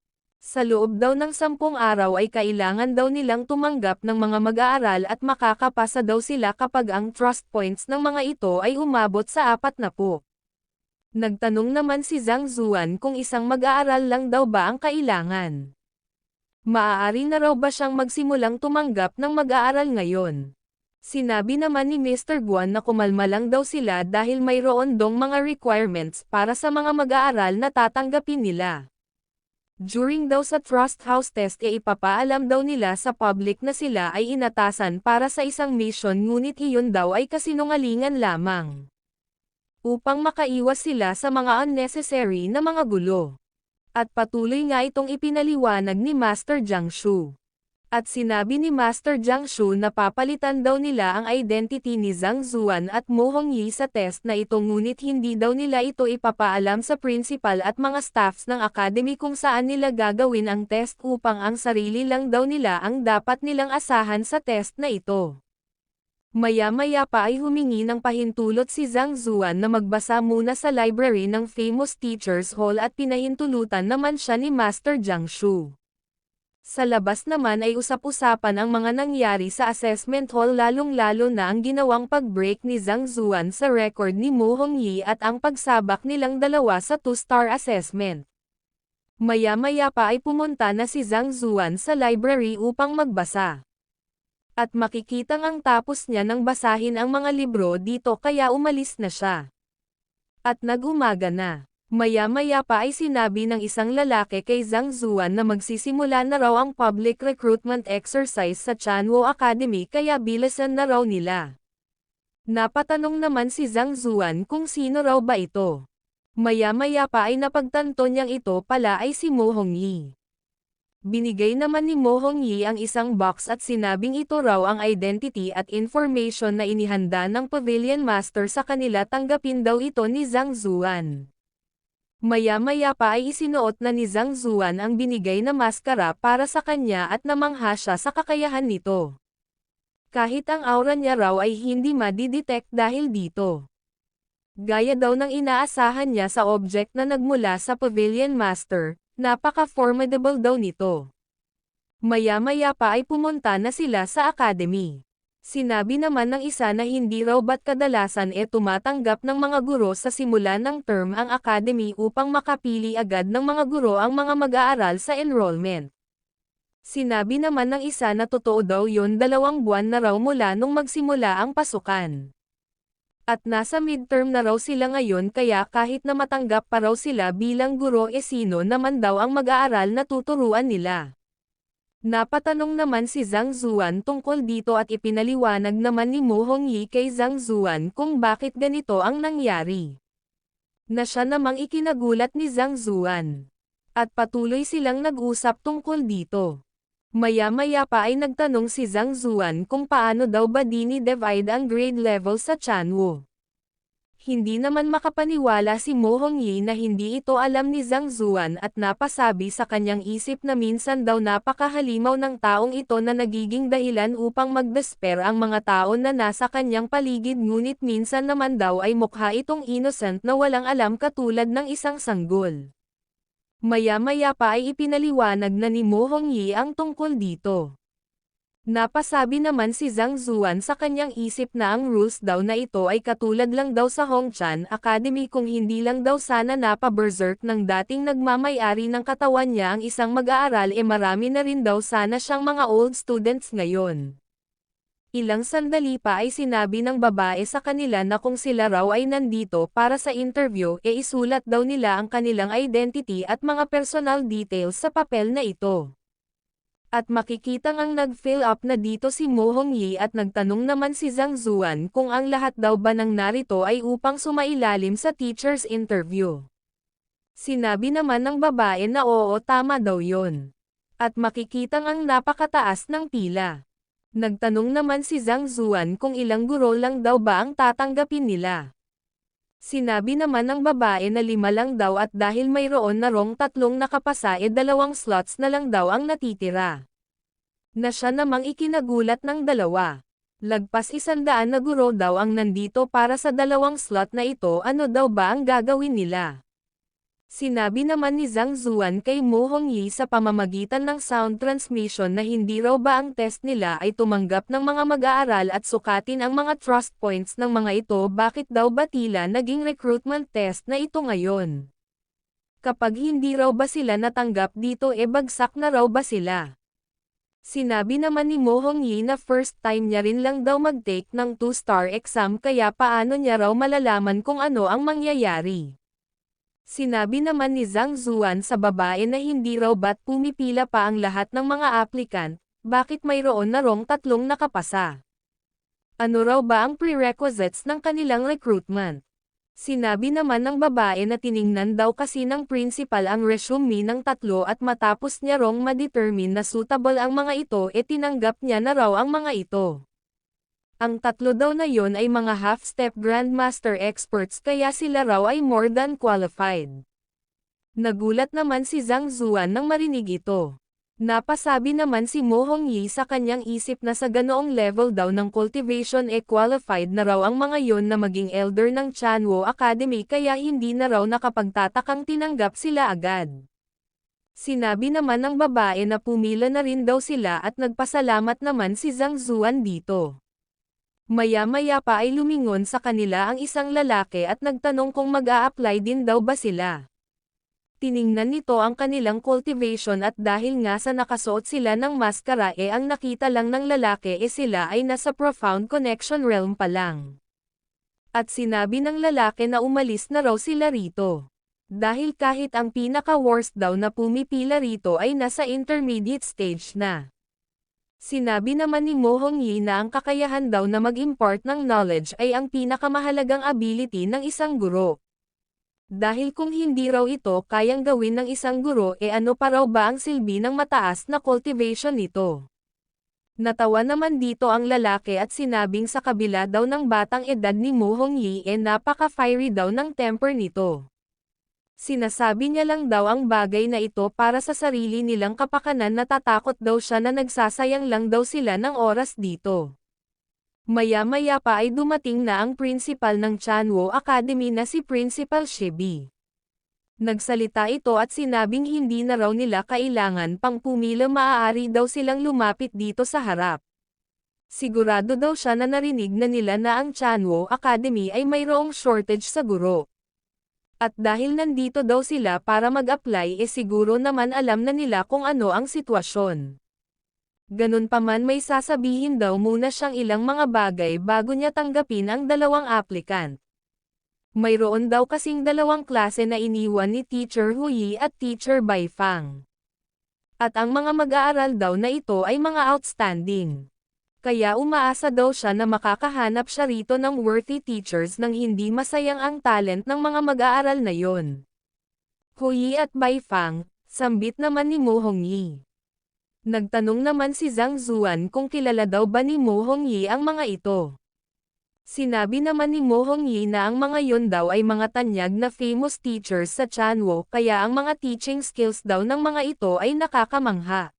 Sa loob daw ng 10 araw ay kailangan daw nilang tumanggap ng mga mag-aaral at makakapasa daw sila kapag ang trust points ng mga ito ay umabot sa 40. Nagtanong naman si Zhang Zuan kung isang mag-aaral lang daw ba ang kailangan. Maaari na raw ba siyang magsimulang tumanggap ng mag-aaral ngayon? Sinabi naman ni Mr. Guan na kumalma lang daw sila dahil mayroon dong mga requirements para sa mga mag-aaral na tatanggapin nila. During daw sa Trust House test ipapaalam daw nila sa public na sila ay inatasan para sa isang mission ngunit iyon daw ay kasinungalingan lamang. Upang makaiwas sila sa mga unnecessary na mga gulo. At patuloy nga itong ipinaliwanag ni Master Jiang Shu. At sinabi ni Master Jiang Shu na papalitan daw nila ang identity ni Zhang Zuan at Mo Hongyi sa test na ito ngunit hindi daw nila ito ipapaalam sa principal at mga staffs ng academy kung saan nila gagawin ang test upang ang sarili lang daw nila ang dapat nilang asahan sa test na ito. Maya-maya pa ay humingi ng pahintulot si Zhang Zuan na magbasa muna sa library ng Famous Teachers Hall at pinahintulutan naman siya ni Master Jiang Shu. Sa labas naman ay usap-usapan ang mga nangyari sa assessment hall lalong-lalo na ang ginawang pag-break ni Zhang Zuan sa record ni Mo Hongyi at ang pagsabak nilang dalawa sa 2-star assessment. Maya-maya pa ay pumunta na si Zhang Zuan sa library upang magbasa. At makikitang ang tapos niya nang basahin ang mga libro dito kaya umalis na siya. At nag-umaga na. Maya-maya pa ay sinabi ng isang lalaki kay Zhang Zuan na magsisimula na raw ang public recruitment exercise sa Chanwo Academy kaya bilisan na raw nila. Napatanong naman si Zhang Zuan kung sino raw ba ito. Maya-maya pa ay napagtanto niyang ito pala ay si Mo Hongyi. Binigay naman ni Mo Hongyi ang isang box at sinabing ito raw ang identity at information na inihanda ng Pavilion Master sa kanila tanggapin daw ito ni Zhang Zuan. Maya-maya pa ay isinuot na ni Zhang Zuan ang binigay na maskara para sa kanya at namangha siya sa kakayahan nito. Kahit ang aura niya raw ay hindi madidetect dahil dito. Gaya daw ng inaasahan niya sa object na nagmula sa Pavilion Master, napaka-formidable daw nito. Maya-maya pa ay pumunta na sila sa academy. Sinabi naman ng isa na hindi raw ba't kadalasan tumatanggap ng mga guro sa simula ng term ang academy upang makapili agad ng mga guro ang mga mag-aaral sa enrollment. Sinabi naman ng isa na totoo daw yon 2 buwan na raw mula nung magsimula ang pasukan. At nasa midterm na raw sila ngayon kaya kahit na matanggap pa raw sila bilang guro sino naman daw ang mag-aaral na tuturuan nila. Napatanong naman si Zhang Zuan tungkol dito at ipinaliwanag naman ni Mo Hongyi kay Zhang Zuan kung bakit ganito ang nangyari. Na siya namang ikinagulat ni Zhang Zuan. At patuloy silang nag-usap tungkol dito. Maya-maya pa ay nagtanong si Zhang Zuan kung paano daw ba dini-divide ang grade level sa Chanwo. Hindi naman makapaniwala si Mo Hongyi na hindi ito alam ni Zhang Zuan at napasabi sa kanyang isip na minsan daw napakahalimaw ng taong ito na nagiging dahilan upang mag-despair ang mga tao na nasa kanyang paligid ngunit minsan naman daw ay mukha itong innocent na walang alam katulad ng isang sanggol. Maya-maya pa ay ipinaliwanag na ni Mo Hongyi ang tungkol dito. Napasabi naman si Zhang Zuan sa kanyang isip na ang rules daw na ito ay katulad lang daw sa Hongchan Academy kung hindi lang daw sana napaberserk ng dating nagmamay-ari ng katawan niya ang isang mag-aaral marami na rin daw sana siyang mga old students ngayon. Ilang sandali pa ay sinabi ng babae sa kanila na kung sila raw ay nandito para sa interview isulat daw nila ang kanilang identity at mga personal details sa papel na ito. At makikitang ang nag-fill up na dito si Mo Hongyi at nagtanong naman si Zhang Zuan kung ang lahat daw ba ng narito ay upang sumailalim sa teacher's interview. Sinabi naman ng babae na oo, tama daw yon. At makikitang ang napakataas ng pila. Nagtanong naman si Zhang Zuan kung ilang guro lang daw ba ang tatanggapin nila. Sinabi naman ng babae na 5 lang daw at dahil mayroon na rong 3 nakapasa 2 slots na lang daw ang natitira. Na siya namang ikinagulat ng 2. Lagpas 100 na guro daw ang nandito para sa 2 slot na ito, ano daw ba ang gagawin nila? Sinabi naman ni Zhang Zuan kay Mo Hongyi sa pamamagitan ng sound transmission na hindi raw ba ang test nila ay tumanggap ng mga mag-aaral at sukatin ang mga trust points ng mga ito, bakit daw ba tila naging recruitment test na ito ngayon? Kapag hindi raw ba sila natanggap dito bagsak na raw ba sila? Sinabi naman ni Mo Hongyi na first time niya rin lang daw mag-take ng 2-star exam kaya paano niya raw malalaman kung ano ang mangyayari. Sinabi naman ni Zhang Zuan sa babae na hindi raw ba't pumipila pa ang lahat ng mga applicant, bakit mayroon na rong 3 nakapasa. Ano raw ba ang prerequisites ng kanilang recruitment? Sinabi naman ng babae na tiningnan daw kasi ng principal ang resume ng 3 at matapos niya rong ma-determine na suitable ang mga ito tinanggap niya na raw ang mga ito. Ang 3 daw na yon ay mga half-step grandmaster experts kaya sila raw ay more than qualified. Nagulat naman si Zhang Zuan nang marinig ito. Napasabi naman si Mo Hongyi sa kanyang isip na sa ganoong level daw ng cultivation qualified na raw ang mga yon na maging elder ng Chanwo Academy kaya hindi na raw nakapagtatakang tinanggap sila agad. Sinabi naman ng babae na pumila na rin daw sila at nagpasalamat naman si Zhang Zuan dito. Maya-maya pa ay lumingon sa kanila ang isang lalaki at nagtanong kung mag-a-apply din daw ba sila. Tiningnan nito ang kanilang cultivation at dahil nga sa nakasuot sila ng maskara ang nakita lang ng lalaki sila ay nasa profound connection realm pa lang. At sinabi ng lalaki na umalis na raw sila rito. Dahil kahit ang pinaka-worst daw na pumipila rito ay nasa intermediate stage na. Sinabi naman ni Mo Hongyi na ang kakayahan daw na mag-impart ng knowledge ay ang pinakamahalagang ability ng isang guro. Dahil kung hindi raw ito kayang gawin ng isang guro ano pa raw ba ang silbi ng mataas na cultivation nito? Natawa naman dito ang lalaki at sinabing sa kabila daw ng batang edad ni Mo Hongyi napaka-fiery daw ng temper nito. Sinasabi niya lang daw ang bagay na ito para sa sarili nilang kapakanan, natatakot daw siya na nagsasayang lang daw sila ng oras dito. Maya-maya pa ay dumating na ang principal ng Chanwo Academy na si Principal Shibi. Nagsalita ito at sinabing hindi na raw nila kailangan pang pumila, maaari daw silang lumapit dito sa harap. Sigurado daw siya na narinig na nila na ang Chanwo Academy ay mayroong shortage sa guro. At dahil nandito daw sila para mag-apply siguro naman alam na nila kung ano ang sitwasyon. Ganun pa man may sasabihin daw muna siyang ilang mga bagay bago niya tanggapin ang 2 applicant. Mayroon daw kasing 2 klase na iniwan ni Teacher Huyi at Teacher Baifang. At ang mga mag-aaral daw na ito ay mga outstanding. Kaya umaasa daw siya na makakahanap siya rito ng worthy teachers nang hindi masayang ang talent ng mga mag-aaral na yon. Huyi at Baifang, sambit naman ni Mo Hongyi. Nagtanong naman si Zhang Zuan kung kilala daw ba ni Mo Hongyi ang mga ito. Sinabi naman ni Mo Hongyi na ang mga yon daw ay mga tanyag na famous teachers sa Chanwo kaya ang mga teaching skills daw ng mga ito ay nakakamangha.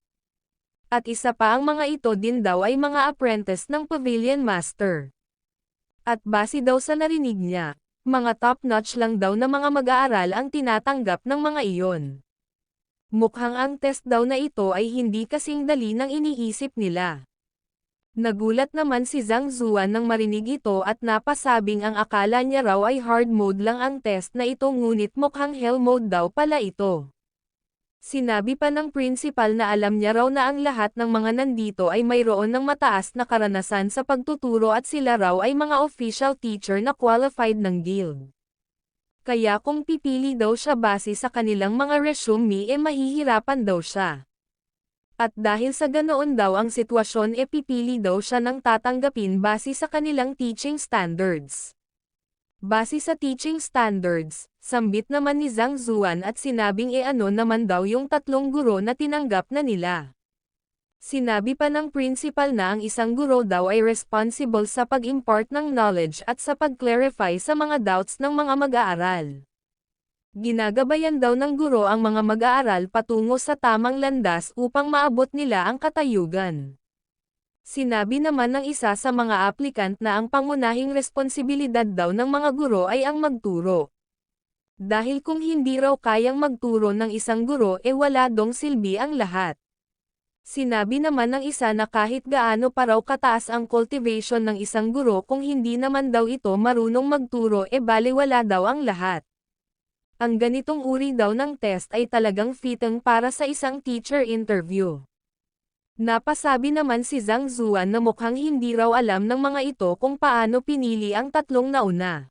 At isa pa ang mga ito din daw ay mga apprentice ng Pavilion Master. At base daw sa narinig niya, mga top-notch lang daw na mga mag-aaral ang tinatanggap ng mga iyon. Mukhang ang test daw na ito ay hindi kasing dali ng iniisip nila. Nagulat naman si Zhang Zuan nang marinig ito at napasabing ang akala niya raw ay hard mode lang ang test na ito ngunit mukhang hell mode daw pala ito. Sinabi pa ng principal na alam niya raw na ang lahat ng mga nandito ay mayroon ng mataas na karanasan sa pagtuturo at sila raw ay mga official teacher na qualified ng guild. Kaya kung pipili daw siya base sa kanilang mga resume mahihirapan daw siya. At dahil sa ganoon daw ang sitwasyon pipili daw siya ng tatanggapin base sa kanilang teaching standards. Base sa teaching standards, sambit naman ni Zhang Zuan at sinabing ano naman daw yung 3 guro na tinanggap na nila. Sinabi pa ng principal na ang isang guro daw ay responsible sa pag-impart ng knowledge at sa pag-clarify sa mga doubts ng mga mag-aaral. Ginagabayan daw ng guro ang mga mag-aaral patungo sa tamang landas upang maabot nila ang katayugan. Sinabi naman ng isa sa mga applicant na ang pangunahing responsibilidad daw ng mga guro ay ang magturo. Dahil kung hindi raw kayang magturo ng isang guro wala dong silbi ang lahat. Sinabi naman ng isa na kahit gaano pa raw kataas ang cultivation ng isang guro kung hindi naman daw ito marunong magturo balewala daw ang lahat. Ang ganitong uri daw ng test ay talagang fitting para sa isang teacher interview. Napasabi naman si Zhang Zuan na mukhang hindi raw alam ng mga ito kung paano pinili ang 3 nauna.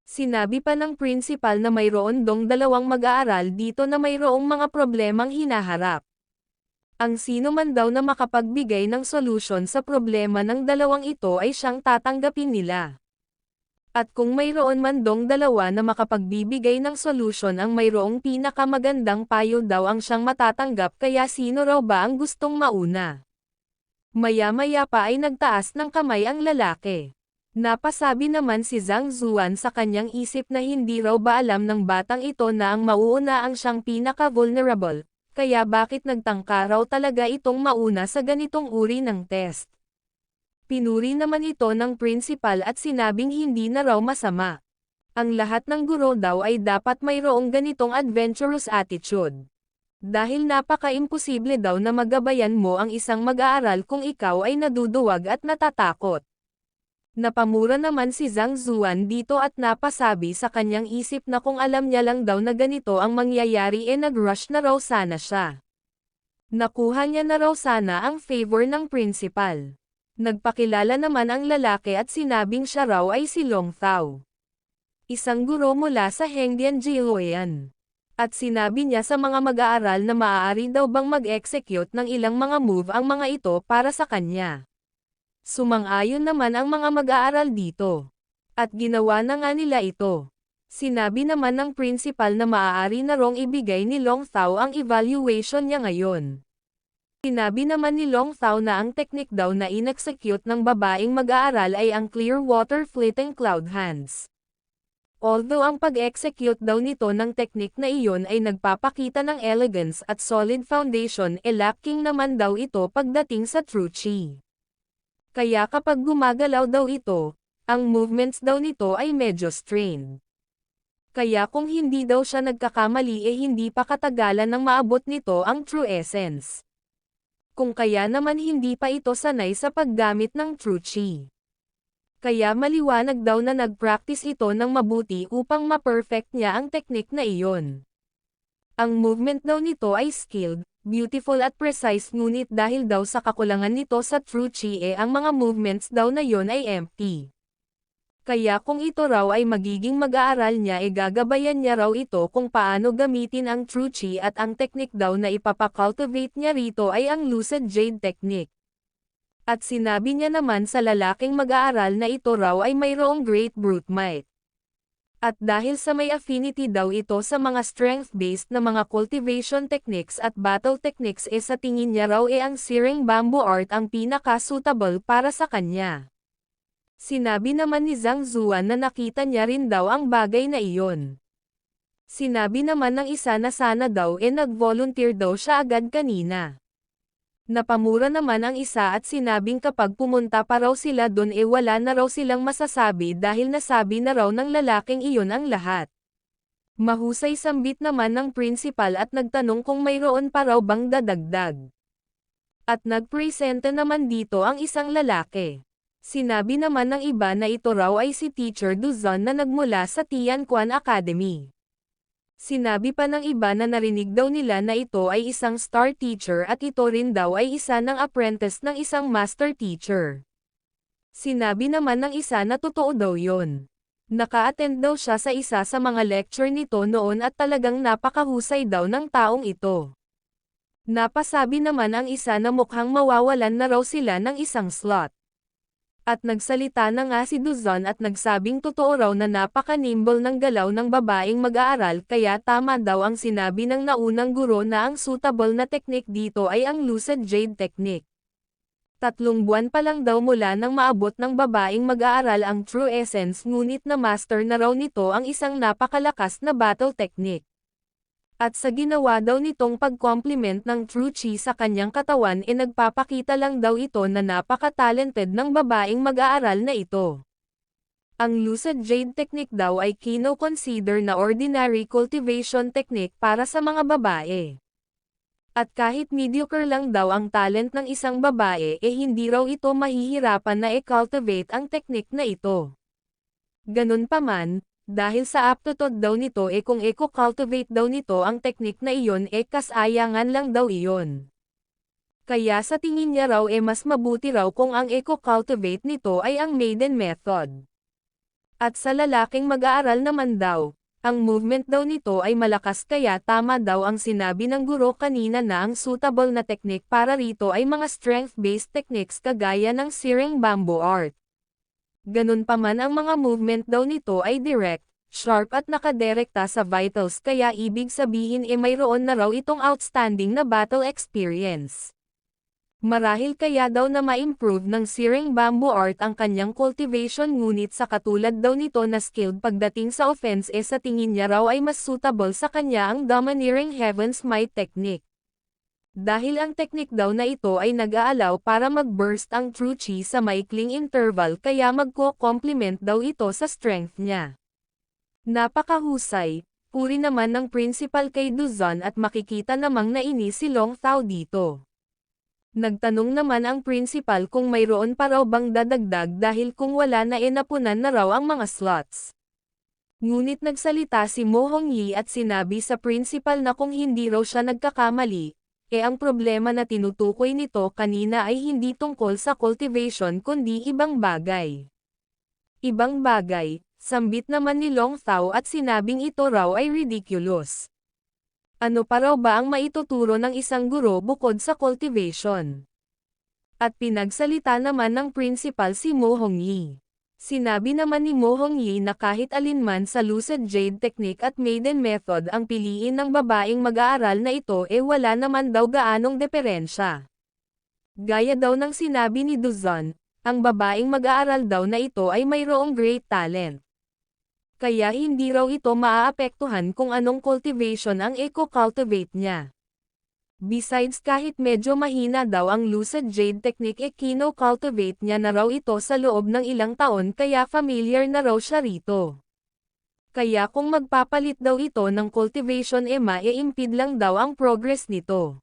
Sinabi pa ng principal na mayroon dong 2 mag-aaral dito na mayroong mga problemang hinaharap. Ang sino man daw na makapagbigay ng solusyon sa problema ng 2 ito ay siyang tatanggapin nila. At kung mayroon man dong 2 na makapagbibigay ng solusyon ang mayroong pinakamagandang payo daw ang siyang matatanggap kaya sino raw ba ang gustong mauna? Maya-maya pa ay nagtaas ng kamay ang lalaki. Napasabi naman si Zhang Zuan sa kanyang isip na hindi raw ba alam ng batang ito na ang mauuna ang siyang pinaka-vulnerable, kaya bakit nagtangka raw talaga itong mauna sa ganitong uri ng test. Pinuri naman ito ng principal at sinabing hindi na raw masama. Ang lahat ng guro daw ay dapat mayroong ganitong adventurous attitude. Dahil napaka-imposible daw na magabayan mo ang isang mag-aaral kung ikaw ay naduduwag at natatakot. Napamura naman si Zhang Zuan dito at napasabi sa kanyang isip na kung alam niya lang daw na ganito ang mangyayari nag-rush na raw sana siya. Nakuha niya na raw sana ang favor ng principal. Nagpakilala naman ang lalaki at sinabing siya raw ay si Long Thao. Isang guro mula sa Hengdian Jiuyan. At sinabi niya sa mga mag-aaral na maaari daw bang mag-execute ng ilang mga move ang mga ito para sa kanya. Sumang-ayon naman ang mga mag-aaral dito. At ginawa na nga nila ito. Sinabi naman ng principal na maaari na rong ibigay ni Long Thao ang evaluation niya ngayon. Sinabi naman ni Long Thao na ang teknik daw na in-execute ng babaeng mag-aaral ay ang Clearwater Fleeting Cloud Hands. Although ang pag-execute daw nito ng teknik na iyon ay nagpapakita ng elegance at solid foundation lacking naman daw ito pagdating sa true chi. Kaya kapag gumagalaw daw ito, ang movements daw nito ay medyo strained. Kaya kung hindi daw siya nagkakamali hindi pa katagalan nang maabot nito ang true essence. Kung kaya naman hindi pa ito sanay sa paggamit ng true chi. Kaya maliwanag daw na nag-practice ito ng mabuti upang ma-perfect niya ang teknik na iyon. Ang movement daw nito ay skilled, beautiful at precise ngunit dahil daw sa kakulangan nito sa true chi ang mga movements daw na yon ay empty. Kaya kung ito raw ay magiging mag-aaral niya gagabayan niya raw ito kung paano gamitin ang true chi at ang teknik daw na ipapakultivate niya rito ay ang lucid jade technique. At sinabi niya naman sa lalaking mag-aaral na ito raw ay mayroong great brute might. At dahil sa may affinity daw ito sa mga strength-based na mga cultivation techniques at battle techniques sa tingin niya raw ang searing bamboo art ang pinaka-suitable para sa kanya. Sinabi naman ni Zhang Zuan na nakita niya rin daw ang bagay na iyon. Sinabi naman ng isa na sana daw nag-volunteer daw siya agad kanina. Napamura naman ang isa at sinabing kapag pumunta pa raw sila dun wala na raw silang masasabi dahil nasabi na raw ng lalaking iyon ang lahat. Mahusay sambit naman ng principal at nagtanong kung mayroon pa raw bang dadagdag. At nagpresente naman dito ang isang lalaki. Sinabi naman ng iba na ito raw ay si Teacher Duzon na nagmula sa Tianquan Academy. Sinabi pa ng iba na narinig daw nila na ito ay isang star teacher at ito rin daw ay isa ng apprentice ng isang master teacher. Sinabi naman ng isa na totoo daw yon. Naka-attend daw siya sa isa sa mga lecture nito noon at talagang napakahusay daw ng taong ito. Napasabi naman ang isa na mukhang mawawalan na raw sila ng isang slot. At nagsalita na nga si Duzon at nagsabing totoo raw na napaka-nimble ng galaw ng babaeng mag-aaral kaya tama daw ang sinabi ng naunang guro na ang suitable na teknik dito ay ang Lucid Jade Technique. 3 buwan pa lang daw mula nang maabot ng babaeng mag-aaral ang True Essence ngunit na master na raw nito ang isang napakalakas na battle technique. At sa ginawa daw nitong pag-complement ng True Chi sa kanyang katawan nagpapakita lang daw ito na napaka-talented ng babaeng mag-aaral na ito. Ang Lucid Jade Technique daw ay kino-consider na ordinary cultivation technique para sa mga babae. At kahit mediocre lang daw ang talent ng isang babae hindi raw ito mahihirapan na cultivate ang technique na ito. Ganun pa man, dahil sa aptitude daw nito kung eco-cultivate daw nito ang teknik na iyon kasayangan lang daw iyon. Kaya sa tingin niya raw mas mabuti raw kung ang eco-cultivate nito ay ang maiden method. At sa lalaking mag-aaral naman daw, ang movement daw nito ay malakas kaya tama daw ang sinabi ng guro kanina na ang suitable na teknik para rito ay mga strength-based techniques kagaya ng Searing Bamboo Art. Ganun pa man ang mga movement daw nito ay direct, sharp at nakadirekta sa vitals kaya ibig sabihin mayroon na raw itong outstanding na battle experience. Marahil kaya daw na ma-improve ng Searing Bamboo Art ang kanyang cultivation ngunit sa katulad daw nito na skilled pagdating sa offense sa tingin niya raw ay mas suitable sa kanya ang Domineering Heaven's Might technique. Dahil ang teknik daw na ito ay nag-aalaw para mag-burst ang True Chi sa maikling interval kaya magko-complement daw ito sa strength niya. Napakahusay, puri naman ng principal kay Duzon at makikita namang nainis si Long Thao dito. Nagtanong naman ang principal kung mayroon pa raw bang dadagdag dahil kung wala na napunan na raw ang mga slots. Ngunit nagsalita si Mo Hongyi at sinabi sa principal na kung hindi raw siya nagkakamali, ang problema na tinutukoy nito kanina ay hindi tungkol sa cultivation kundi ibang bagay. Ibang bagay, sambit naman ni Long Thao at sinabing ito raw ay ridiculous. Ano pa raw ba ang maituturo ng isang guro bukod sa cultivation? At pinagsalita naman ng principal si Mo Hongyi. Sinabi naman ni Mo Hongyi na kahit alinman sa Lucid Jade Technique at Maiden Method ang piliin ng babaeng mag-aaral na ito wala naman daw gaanong diferensya. Gaya daw ng sinabi ni Duzon, ang babaeng mag-aaral daw na ito ay mayroong great talent. Kaya hindi raw ito maaapektuhan kung anong cultivation ang eco-cultivate niya. Besides kahit medyo mahina daw ang Lucid Jade Technique kino-cultivate niya na raw ito sa loob ng ilang taon kaya familiar na raw siya rito. Kaya kung magpapalit daw ito ng cultivation ma-impede lang daw ang progress nito.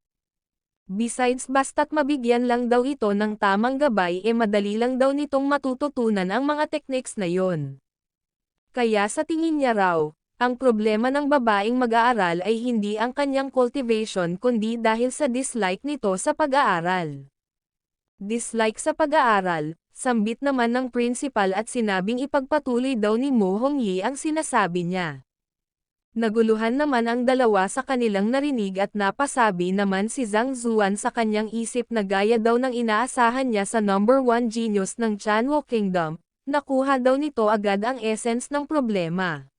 Besides basta't mabigyan lang daw ito ng tamang gabay madali lang daw nitong matututunan ang mga techniques na yon. Kaya sa tingin niya raw, ang problema ng babaeng mag-aaral ay hindi ang kanyang cultivation kundi dahil sa dislike nito sa pag-aaral. Dislike sa pag-aaral, sambit naman ng principal at sinabing ipagpatuloy daw ni Mo Hongyi ang sinasabi niya. Naguluhan naman ang dalawa sa kanilang narinig at napasabi naman si Zhang Zuan sa kanyang isip na gaya daw ng inaasahan niya sa number 1 genius ng Chanwo Kingdom, nakuha daw nito agad ang essence ng problema.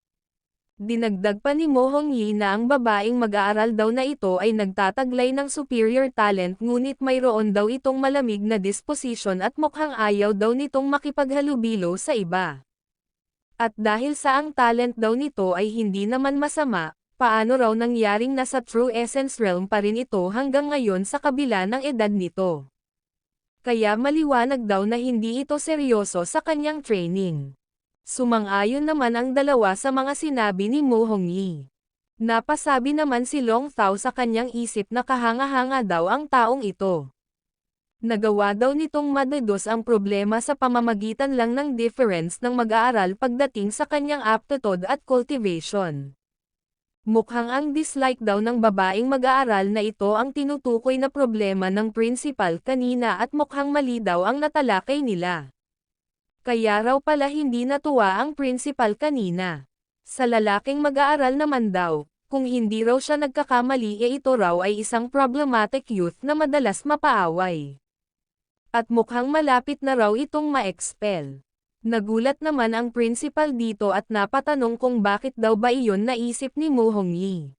Dinagdag pa ni Mo Hongyi na ang babaeng mag-aaral daw na ito ay nagtataglay ng superior talent ngunit mayroon daw itong malamig na disposition at mukhang ayaw daw nitong makipaghalubilo sa iba. At dahil sa ang talent daw nito ay hindi naman masama, paano raw nangyaring nasa True Essence realm pa rin ito hanggang ngayon sa kabila ng edad nito. Kaya maliwanag daw na hindi ito seryoso sa kanyang training. Sumang-ayon naman ang dalawa sa mga sinabi ni Mo Hongyi. Napasabi naman si Long Thao sa kanyang isip na kahanga-hanga daw ang taong ito. Nagawa daw nitong madedos ang problema sa pamamagitan lang ng difference ng mag-aaral pagdating sa kanyang aptitude at cultivation. Mukhang ang dislike daw ng babaeng mag-aaral na ito ang tinutukoy na problema ng principal kanina at mukhang mali daw ang natalakay nila. Kaya raw pala hindi natuwa ang principal kanina. Sa lalaking mag-aaral naman daw, Kung hindi raw siya nagkakamali ito raw ay isang problematic youth na madalas mapaaway. At mukhang malapit na raw itong ma-expel. Nagulat naman ang principal dito at napatanong kung bakit daw ba iyon naisip ni Mo Hongyi.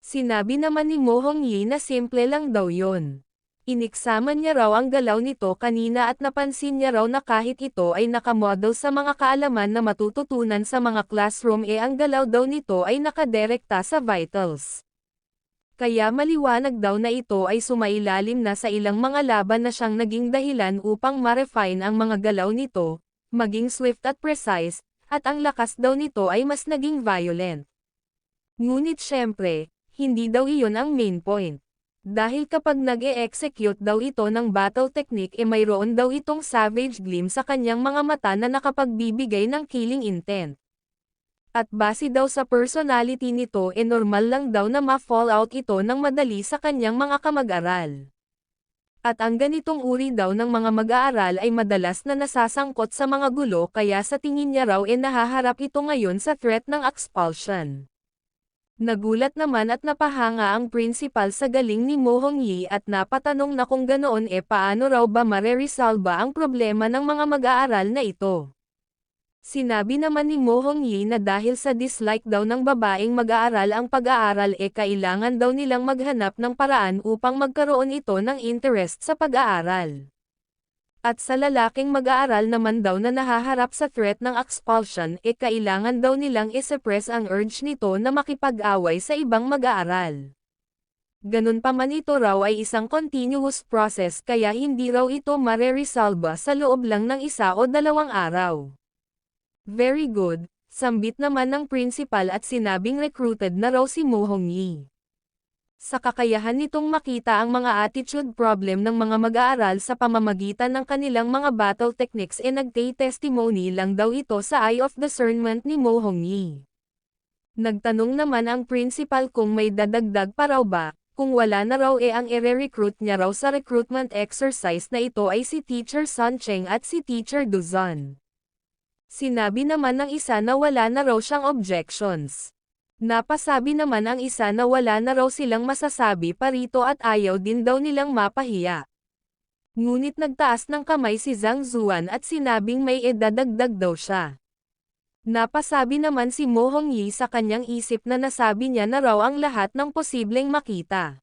Sinabi naman ni Mo Hongyi na simple lang daw yon. Iniksaman niya raw ang galaw nito kanina at napansin niya raw na kahit ito ay nakamodel sa mga kaalaman na matututunan sa mga classroom ang galaw daw nito ay nakadirekta sa vitals. Kaya maliwanag daw na ito ay sumailalim na sa ilang mga laban na siyang naging dahilan upang ma-refine ang mga galaw nito, maging swift at precise, at ang lakas daw nito ay mas naging violent. Ngunit syempre, hindi daw iyon ang main point. Dahil kapag nag-e-execute daw ito ng battle technique mayroon daw itong savage gleam sa kanyang mga mata na nakapagbibigay ng killing intent. At base daw sa personality nito normal lang daw na ma-fall out ito ng madali sa kanyang mga kamag-aral. At ang ganitong uri daw ng mga mag-aaral ay madalas na nasasangkot sa mga gulo kaya sa tingin niya raw nahaharap ito ngayon sa threat ng expulsion. Nagulat naman at napahanga ang principal sa galing ni Mo Hongyi at napatanong na kung ganoon paano raw ba mareresolba ang problema ng mga mag-aaral na ito. Sinabi naman ni Mo Hongyi na dahil sa dislike daw ng babaeng mag-aaral ang pag-aaral kailangan daw nilang maghanap ng paraan upang magkaroon ito ng interest sa pag-aaral. At sa lalaking mag-aaral naman daw na nahaharap sa threat ng expulsion kailangan daw nilang i-suppress ang urge nito na makipag-away sa ibang mag-aaral. Ganun pa man ito raw ay isang continuous process kaya hindi raw ito mareresolba sa loob lang ng 1 o 2 araw. Very good, sambit naman ng principal at sinabing recruited na raw si Mo Hongyi. Sa kakayahan nitong makita ang mga attitude problem ng mga mag-aaral sa pamamagitan ng kanilang mga battle techniques nagte-testimony lang daw ito sa eye of discernment ni Mo Hongyi. Nagtanong naman ang principal kung may dadagdag pa raw ba, kung wala na raw ang ire-recruit niya raw sa recruitment exercise na ito ay si Teacher Sun Cheng at si Teacher Duzon. Sinabi naman ng isa na wala na raw siyang objections. Napasabi naman ang isa na wala na raw silang masasabi pa rito at ayaw din daw nilang mapahiya. Ngunit nagtaas ng kamay si Zhang Zuan at sinabing may dadagdag daw siya. Napasabi naman si Mo Hongyi sa kanyang isip na nasabi niya na raw ang lahat ng posibleng makita.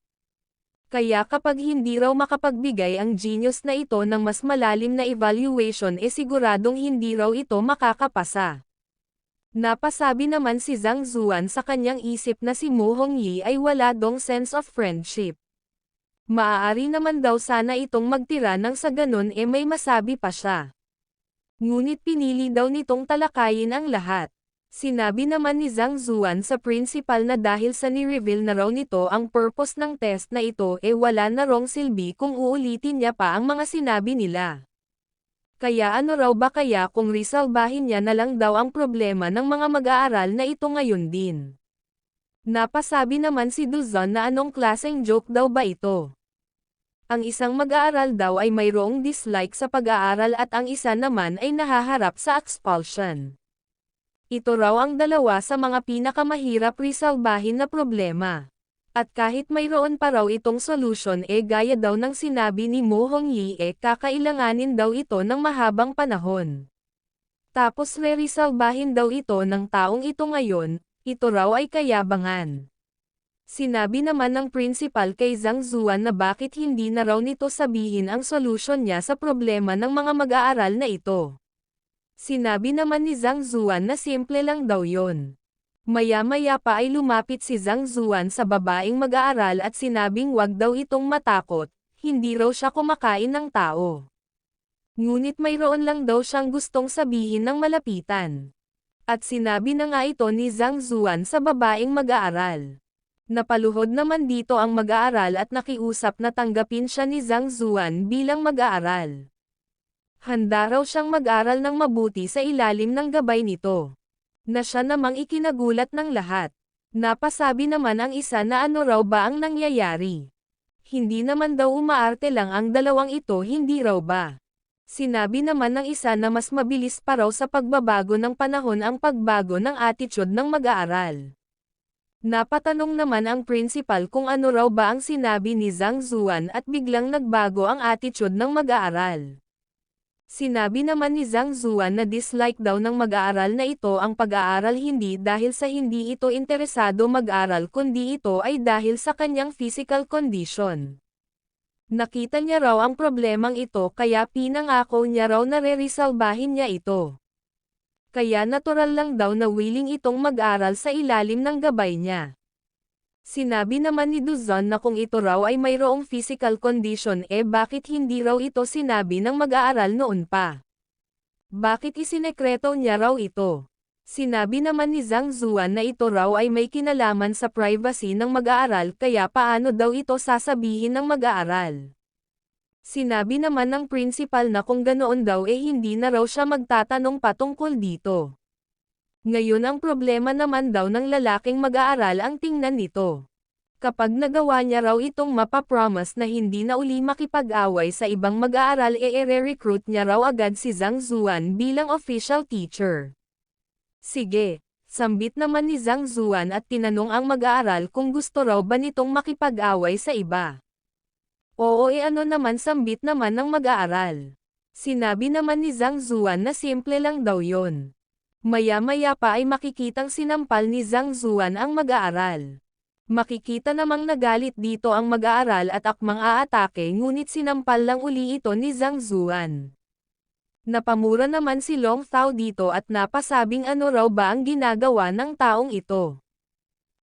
Kaya kapag hindi raw makapagbigay ang genius na ito ng mas malalim na evaluation siguradong hindi raw ito makakapasa. Napasabi naman si Zhang Zuan sa kanyang isip na si Mo Hongyi ay wala dong sense of friendship. Maaari naman daw sana itong magtira nang sa ganun may masabi pa siya. Ngunit pinili daw nitong talakayin ang lahat. Sinabi naman ni Zhang Zuan sa principal na dahil sa ni-reveal na raw nito ang purpose ng test na ito wala na rong silbi kung uulitin niya pa ang mga sinabi nila. Kaya ano raw ba kaya kung resolbahin niya na lang daw ang problema ng mga mag-aaral na ito ngayon din. Napasabi naman si Duzon na anong klaseng joke daw ba ito. Ang isang mag-aaral daw ay mayroong dislike sa pag-aaral at ang isa naman ay nahaharap sa expulsion. Ito raw ang dalawa sa mga pinakamahirap resolbahin na problema. At kahit mayroon pa raw itong solution gaya daw ng sinabi ni Mo Hongyi kakailanganin daw ito ng mahabang panahon. Tapos re-resolbahin daw ito ng taong ito ngayon, ito raw ay kayabangan. Sinabi naman ng principal kay Zhang Zuan na bakit hindi na raw nito sabihin ang solution niya sa problema ng mga mag-aaral na ito. Sinabi naman ni Zhang Zuan na simple lang daw yon. Maya-maya pa ay lumapit si Zhang Zuan sa babaeng mag-aaral at sinabing wag daw itong matakot, hindi raw siya kumakain ng tao. Ngunit mayroon lang daw siyang gustong sabihin ng malapitan. At sinabi na nga ito ni Zhang Zuan sa babaeng mag-aaral. Napaluhod naman dito ang mag-aaral at nakiusap na tanggapin siya ni Zhang Zuan bilang mag-aaral. Handa raw siyang mag-aral ng mabuti sa ilalim ng gabay nito. Na siya namang ikinagulat ng lahat. Napasabi naman ang isa na ano raw ba ang nangyayari. Hindi naman daw umaarte lang ang dalawang ito hindi raw ba. Sinabi naman ng isa na mas mabilis pa raw sa pagbabago ng panahon ang pagbago ng attitude ng mag-aaral. Napatanong naman ang principal kung ano raw ba ang sinabi ni Zhang Zuan at biglang nagbago ang attitude ng mag-aaral. Sinabi naman ni Zhang Zuan na dislike daw ng mag-aaral na ito ang pag-aaral hindi dahil sa hindi ito interesado mag-aral kundi ito ay dahil sa kanyang physical condition. Nakita niya raw ang problemang ito kaya pinangako niya raw na re-resolbahin niya ito. Kaya natural lang daw na willing itong mag-aral sa ilalim ng gabay niya. Sinabi naman ni Duzon na kung ito raw ay mayroong physical condition bakit hindi raw ito sinabi ng mag-aaral noon pa? Bakit isinekreto niya raw ito? Sinabi naman ni Zhang Zuan na ito raw ay may kinalaman sa privacy ng mag-aaral kaya paano daw ito sasabihin ng mag-aaral? Sinabi naman ng principal na kung ganoon daw hindi na raw siya magtatanong patungkol dito. Ngayon ang problema naman daw ng lalaking mag-aaral ang tingnan nito. Kapag nagawa niya raw itong mapapromise na hindi na uli makipag-away sa ibang mag-aaral re-recruit niya raw agad si Zhang Zuan bilang official teacher. Sige, sambit naman ni Zhang Zuan at tinanong ang mag-aaral kung gusto raw ba nitong makipag-away sa iba. Oo ano naman sambit naman ng mag-aaral. Sinabi naman ni Zhang Zuan na simple lang daw yon. Maya-maya pa ay makikitang sinampal ni Zhang Zuan ang mag-aaral. Makikita namang nagalit dito ang mag-aaral at akmang aatake ngunit sinampal lang uli ito ni Zhang Zuan. Napamura naman si Long Thao dito at napasabing ano raw ba ang ginagawa ng taong ito.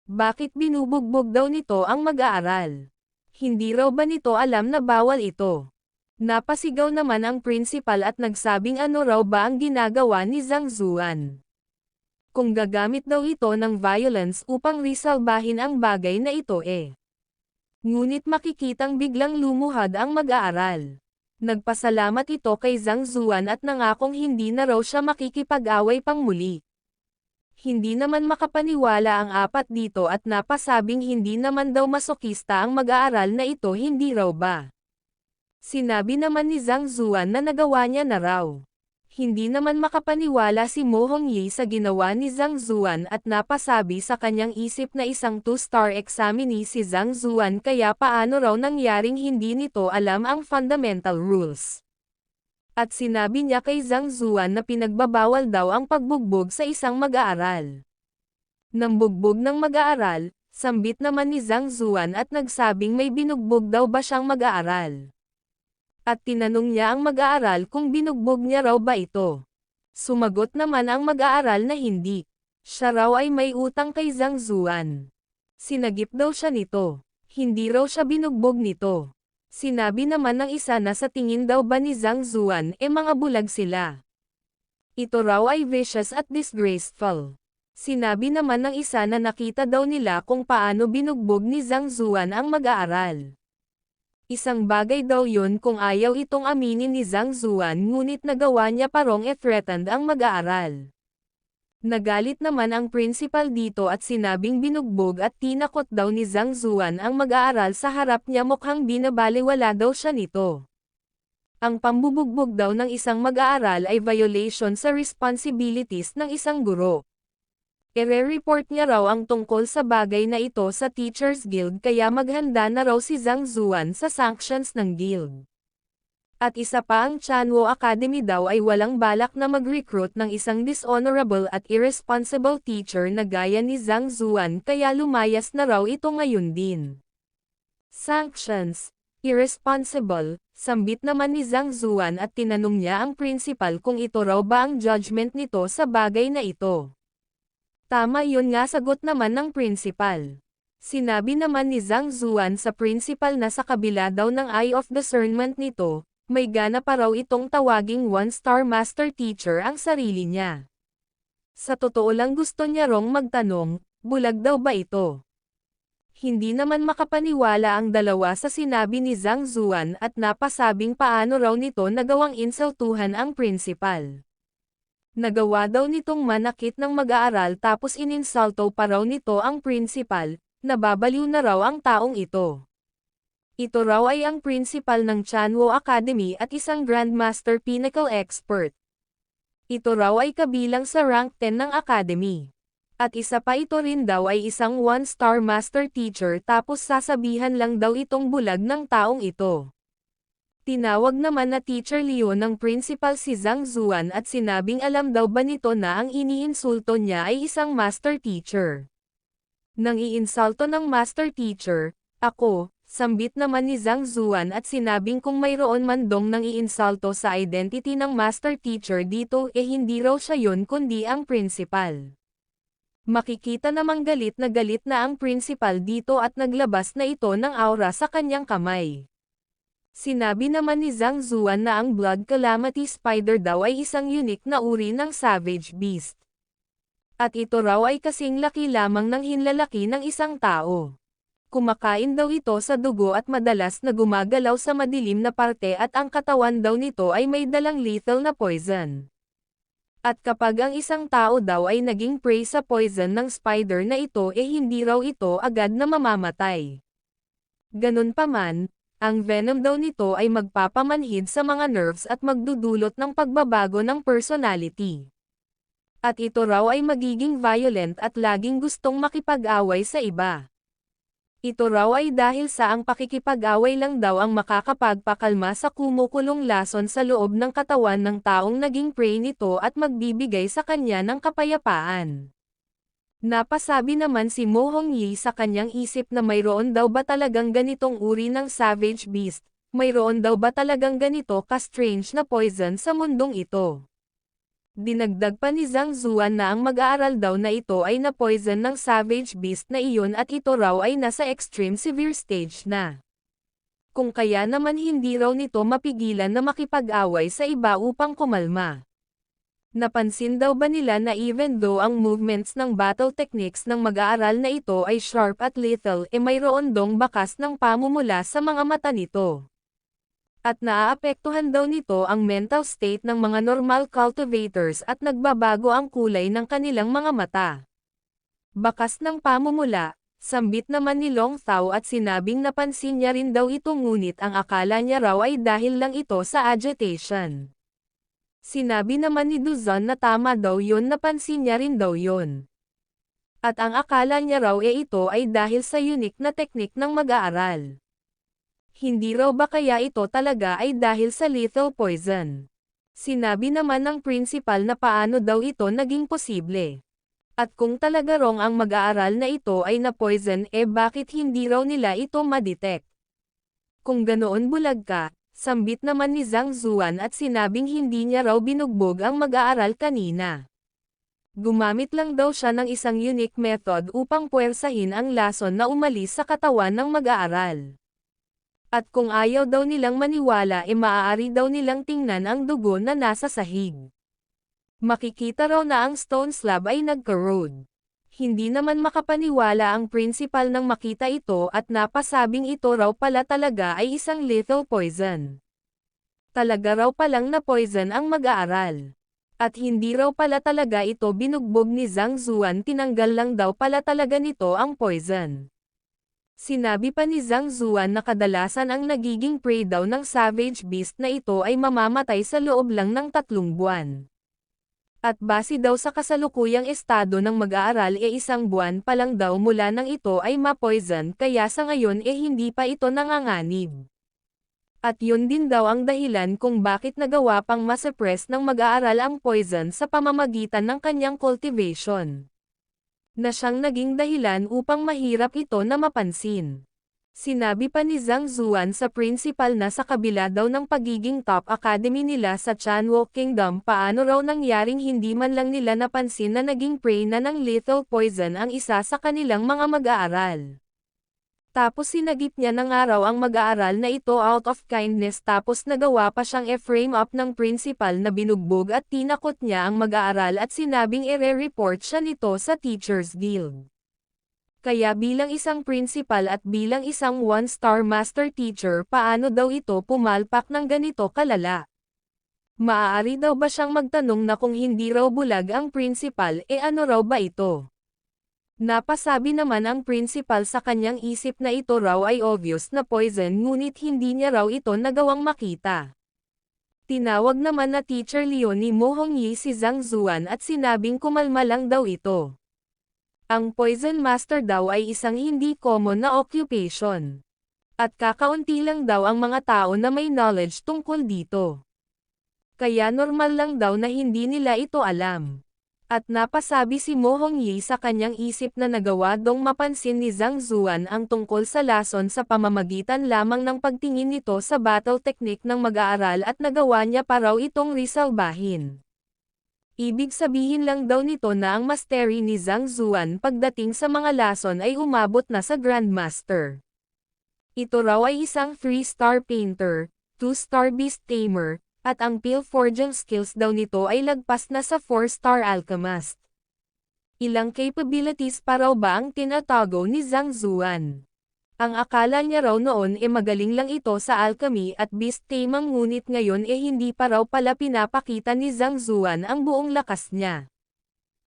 Bakit binubugbog daw nito ang mag-aaral? Hindi raw ba nito alam na bawal ito? Napasigaw naman ang principal at nagsabing ano raw ba ang ginagawa ni Zhang Zuan. Kung gagamit daw ito ng violence upang resolbahin ang bagay na ito Ngunit makikitang biglang lumuhad ang mag-aaral. Nagpasalamat ito kay Zhang Zuan at nangakong hindi na raw siya makikipag-away pang muli. Hindi naman makapaniwala ang apat dito at napasabing hindi naman daw masokista ang mag-aaral na ito hindi raw ba. Sinabi naman ni Zhang Zuan na nagawa niya na raw. Hindi naman makapaniwala si Mo Hongyi sa ginawa ni Zhang Zuan at napasabi sa kanyang isip na isang 2-star examinee si Zhang Zuan kaya paano raw nangyaring hindi nito alam ang fundamental rules. At sinabi niya kay Zhang Zuan na pinagbabawal daw ang pagbugbog sa isang mag-aaral. Nang bugbog ng mag-aaral, sambit naman ni Zhang Zuan at nagsabing may binugbog daw ba siyang mag-aaral. At tinanong niya ang mag-aaral kung binugbog niya raw ba ito. Sumagot naman ang mag-aaral na hindi. Siya raw ay may utang kay Zhang Zuan. Sinagip daw siya nito. Hindi raw siya binugbog nito. Sinabi naman ng isa na sa tingin daw ba ni Zhang Zuan mga bulag sila. Ito raw ay vicious at disgraceful. Sinabi naman ng isa na nakita daw nila kung paano binugbog ni Zhang Zuan ang mag-aaral. Isang bagay daw yun kung ayaw itong aminin ni Zhang Zuan ngunit nagawa niya parong threatened ang mag-aaral. Nagalit naman ang principal dito at sinabing binugbog at tinakot daw ni Zhang Zuan ang mag-aaral sa harap niya mukhang binabaliwala daw siya nito. Ang pambubugbog daw ng isang mag-aaral ay violation sa responsibilities ng isang guro. Ire-report niya raw ang tungkol sa bagay na ito sa Teachers Guild kaya maghanda na raw si Zhang Zuan sa sanctions ng guild. At isa pa ang Chanwo Academy daw ay walang balak na mag-recruit ng isang dishonorable at irresponsible teacher na gaya ni Zhang Zuan kaya lumayas na raw ito ngayon din. Sanctions, irresponsible, sambit naman ni Zhang Zuan at tinanong niya ang principal kung ito raw ba ang judgment nito sa bagay na ito. Tama yun nga sagot naman ng principal. Sinabi naman ni Zhang Zuan sa principal na sa kabila daw ng eye of discernment nito, may gana pa raw itong tawaging 1-star master teacher ang sarili niya. Sa totoo lang gusto niya rong magtanong, bulag daw ba ito? Hindi naman makapaniwala ang dalawa sa sinabi ni Zhang Zuan at napasabing paano raw nito nagawang insultuhan ang principal. Nagawa daw nitong manakit ng mag-aaral tapos ininsulto pa raw nito ang principal, nababaliw na raw ang taong ito. Ito raw ay ang principal ng Chanwo Academy at isang Grandmaster Pinnacle Expert. Ito raw ay kabilang sa rank 10 ng Academy. At isa pa ito rin daw ay isang one-star master teacher tapos sasabihan lang daw itong bulag ng taong ito. Tinawag naman na Teacher Leon ng principal si Zhang Zuan at sinabing alam daw ba nito na ang iniinsulto niya ay isang master teacher. Nang iinsulto ng master teacher, ako, sambit naman ni Zhang Zuan at sinabing kung mayroon man dong nang iinsulto sa identity ng master teacher dito hindi raw siya yun kundi ang principal. Makikita namang galit na ang principal dito at naglabas na ito ng aura sa kanyang kamay. Sinabi naman ni Zhang Zuan na ang Blood Calamity Spider daw ay isang unique na uri ng savage beast. At ito raw ay kasing laki lamang ng hinlalaki ng isang tao. Kumakain daw ito sa dugo at madalas na gumagalaw sa madilim na parte at ang katawan daw nito ay may dalang lethal na poison. At kapag ang isang tao daw ay naging prey sa poison ng spider na ito hindi raw ito agad na mamamatay. Ganun pa man, ang venom daw nito ay magpapamanhid sa mga nerves at magdudulot ng pagbabago ng personality. At ito raw ay magiging violent at laging gustong makipag-away sa iba. Ito raw ay dahil sa ang pakikipag-away lang daw ang makakapagpakalma sa kumukulong lason sa loob ng katawan ng taong naging prey nito at magbibigay sa kanya ng kapayapaan. Napasabi naman si Mo Hongyi sa kanyang isip na mayroon daw ba talagang ganitong uri ng savage beast, mayroon daw ba talagang ganito ka-strange na poison sa mundong ito. Dinagdag pa ni Zhang Zuan na ang mag-aaral daw na ito ay na-poison ng savage beast na iyon at ito raw ay nasa extreme severe stage na. Kung kaya naman hindi raw nito mapigilan na makipag-away sa iba upang kumalma. Napansin daw ba nila na even though ang movements ng battle techniques ng mag-aaral na ito ay sharp at lethal mayroon dong bakas ng pamumula sa mga mata nito. At naaapektuhan daw nito ang mental state ng mga normal cultivators at nagbabago ang kulay ng kanilang mga mata. Bakas ng pamumula, sambit naman ni Long Thao at sinabing napansin niya rin daw ito ngunit ang akala niya raw ay dahil lang ito sa agitation. Sinabi naman ni Duzon na tama daw yun napansin niya rin daw yun. At ang akala niya raw ito ay dahil sa unique na teknik ng mag-aaral. Hindi raw ba kaya ito talaga ay dahil sa lethal poison? Sinabi naman ng principal na paano daw ito naging posible. At kung talaga wrong ang mag-aaral na ito ay na-poison bakit hindi raw nila ito ma-detect? Kung ganoon bulag ka, sambit naman ni Zhang Zuan at sinabing hindi niya raw binugbog ang mag-aaral kanina. Gumamit lang daw siya ng isang unique method upang puwersahin ang lason na umalis sa katawan ng mag-aaral. At kung ayaw daw nilang maniwala maaari daw nilang tingnan ang dugo na nasa sahig. Makikita raw na ang stone slab ay nagka-corrode. Hindi naman makapaniwala ang principal nang makita ito at napasabing ito raw pala talaga ay isang lethal poison. Talaga raw palang na poison ang mag-aaral. At hindi raw pala talaga ito binugbog ni Zhang Zuan, tinanggal lang daw pala talaga nito ang poison. Sinabi pa ni Zhang Zuan na kadalasan ang nagiging prey daw ng savage beast na ito ay mamamatay sa loob lang ng 3 buwan. At base daw sa kasalukuyang estado ng mag-aaral 1 buwan pa lang daw mula nang ito ay ma-poison kaya sa ngayon hindi pa ito nanganganib. At yun din daw ang dahilan kung bakit nagawa pang ma-suppress ng mag-aaral ang poison sa pamamagitan ng kanyang cultivation. Na siyang naging dahilan upang mahirap ito na mapansin. Sinabi pa ni Zhang Zuan sa principal na sa kabila daw ng pagiging top academy nila sa Chanwo Kingdom paano raw nangyaring hindi man lang nila napansin na naging prey na ng lethal poison ang isa sa kanilang mga mag-aaral. Tapos sinagip niya na nga raw ang mag-aaral na ito out of kindness tapos nagawa pa siyang frame up ng principal na binugbog at tinakot niya ang mag-aaral at sinabing ire-report siya nito sa Teachers Guild. Kaya bilang isang principal at bilang isang one-star master teacher paano daw ito pumalpak ng ganito kalala? Maaari daw ba siyang magtanong na kung hindi raw bulag ang principal ano raw ba ito? Napasabi naman ang principal sa kanyang isip na ito raw ay obvious na poison ngunit hindi niya raw ito nagawang makita. Tinawag naman na Teacher Leon ni Mo Hongyi si Zhang Zuan at sinabing kumalma lang daw ito. Ang Poison Master daw ay isang hindi common na occupation. At kakaunti lang daw ang mga tao na may knowledge tungkol dito. Kaya normal lang daw na hindi nila ito alam. At napasabi si Mo Hongyi sa kanyang isip na nagawa dong mapansin ni Zhang Zuan ang tungkol sa lason sa pamamagitan lamang ng pagtingin nito sa battle technique ng mag-aaral at nagawa niya pa raw itong risalbahin. Ibig sabihin lang daw nito na ang mastery ni Zhang Zuan pagdating sa mga lason ay umabot na sa Grandmaster. Ito raw ay isang 3-star painter, 2-star beast tamer, at ang Pilforging skills daw nito ay lagpas na sa 4-star alchemist. Ilang capabilities pa raw ba ang tinatago ni Zhang Zuan? Ang akala niya raw noon magaling lang ito sa alchemy at beast taming ngunit ngayon hindi pa raw pala pinapakita ni Zhang Zuan ang buong lakas niya.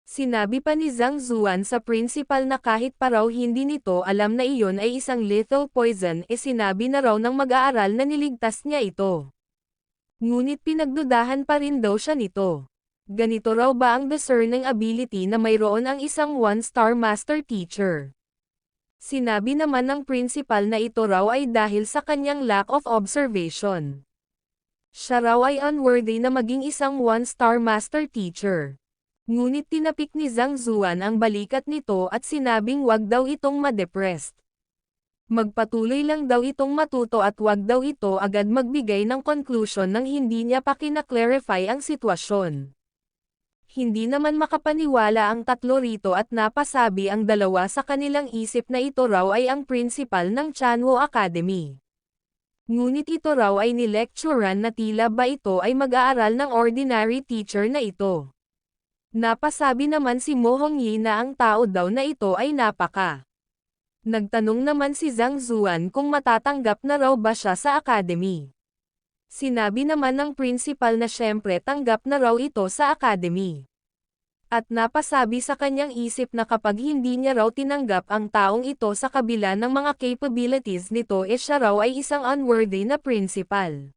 Sinabi pa ni Zhang Zuan sa principal na kahit pa raw hindi nito alam na iyon ay isang lethal poison sinabi na raw ng mag-aaral na niligtas niya ito. Ngunit pinagdudahan pa rin daw siya nito. Ganito raw ba ang discerning ability na mayroon ang isang 1-star master teacher? Sinabi naman ng principal na ito raw ay dahil sa kanyang lack of observation. Siya raw ay unworthy na maging isang 1-star master teacher. Ngunit tinapik ni Zhang Zuan ang balikat nito at sinabing wag daw itong ma-depressed. Magpatuloy lang daw itong matuto at wag daw ito agad magbigay ng conclusion nang hindi niya pa kina-clarify ang sitwasyon. Hindi naman makapaniwala ang tatlo rito at napasabi ang dalawa sa kanilang isip na ito raw ay ang principal ng Chanwo Academy. Ngunit ito raw ay nilecturean na tila ba ito ay mag-aaral ng ordinary teacher na ito. Napasabi naman si Mo Hongyi na ang tao daw na ito ay napaka. Nagtanong naman si Zhang Zuan kung matatanggap na raw ba siya sa academy. Sinabi naman ng principal na syempre tanggap na raw ito sa academy. At napasabi sa kanyang isip na kapag hindi niya raw tinanggap ang taong ito sa kabila ng mga capabilities nito siya raw ay isang unworthy na principal.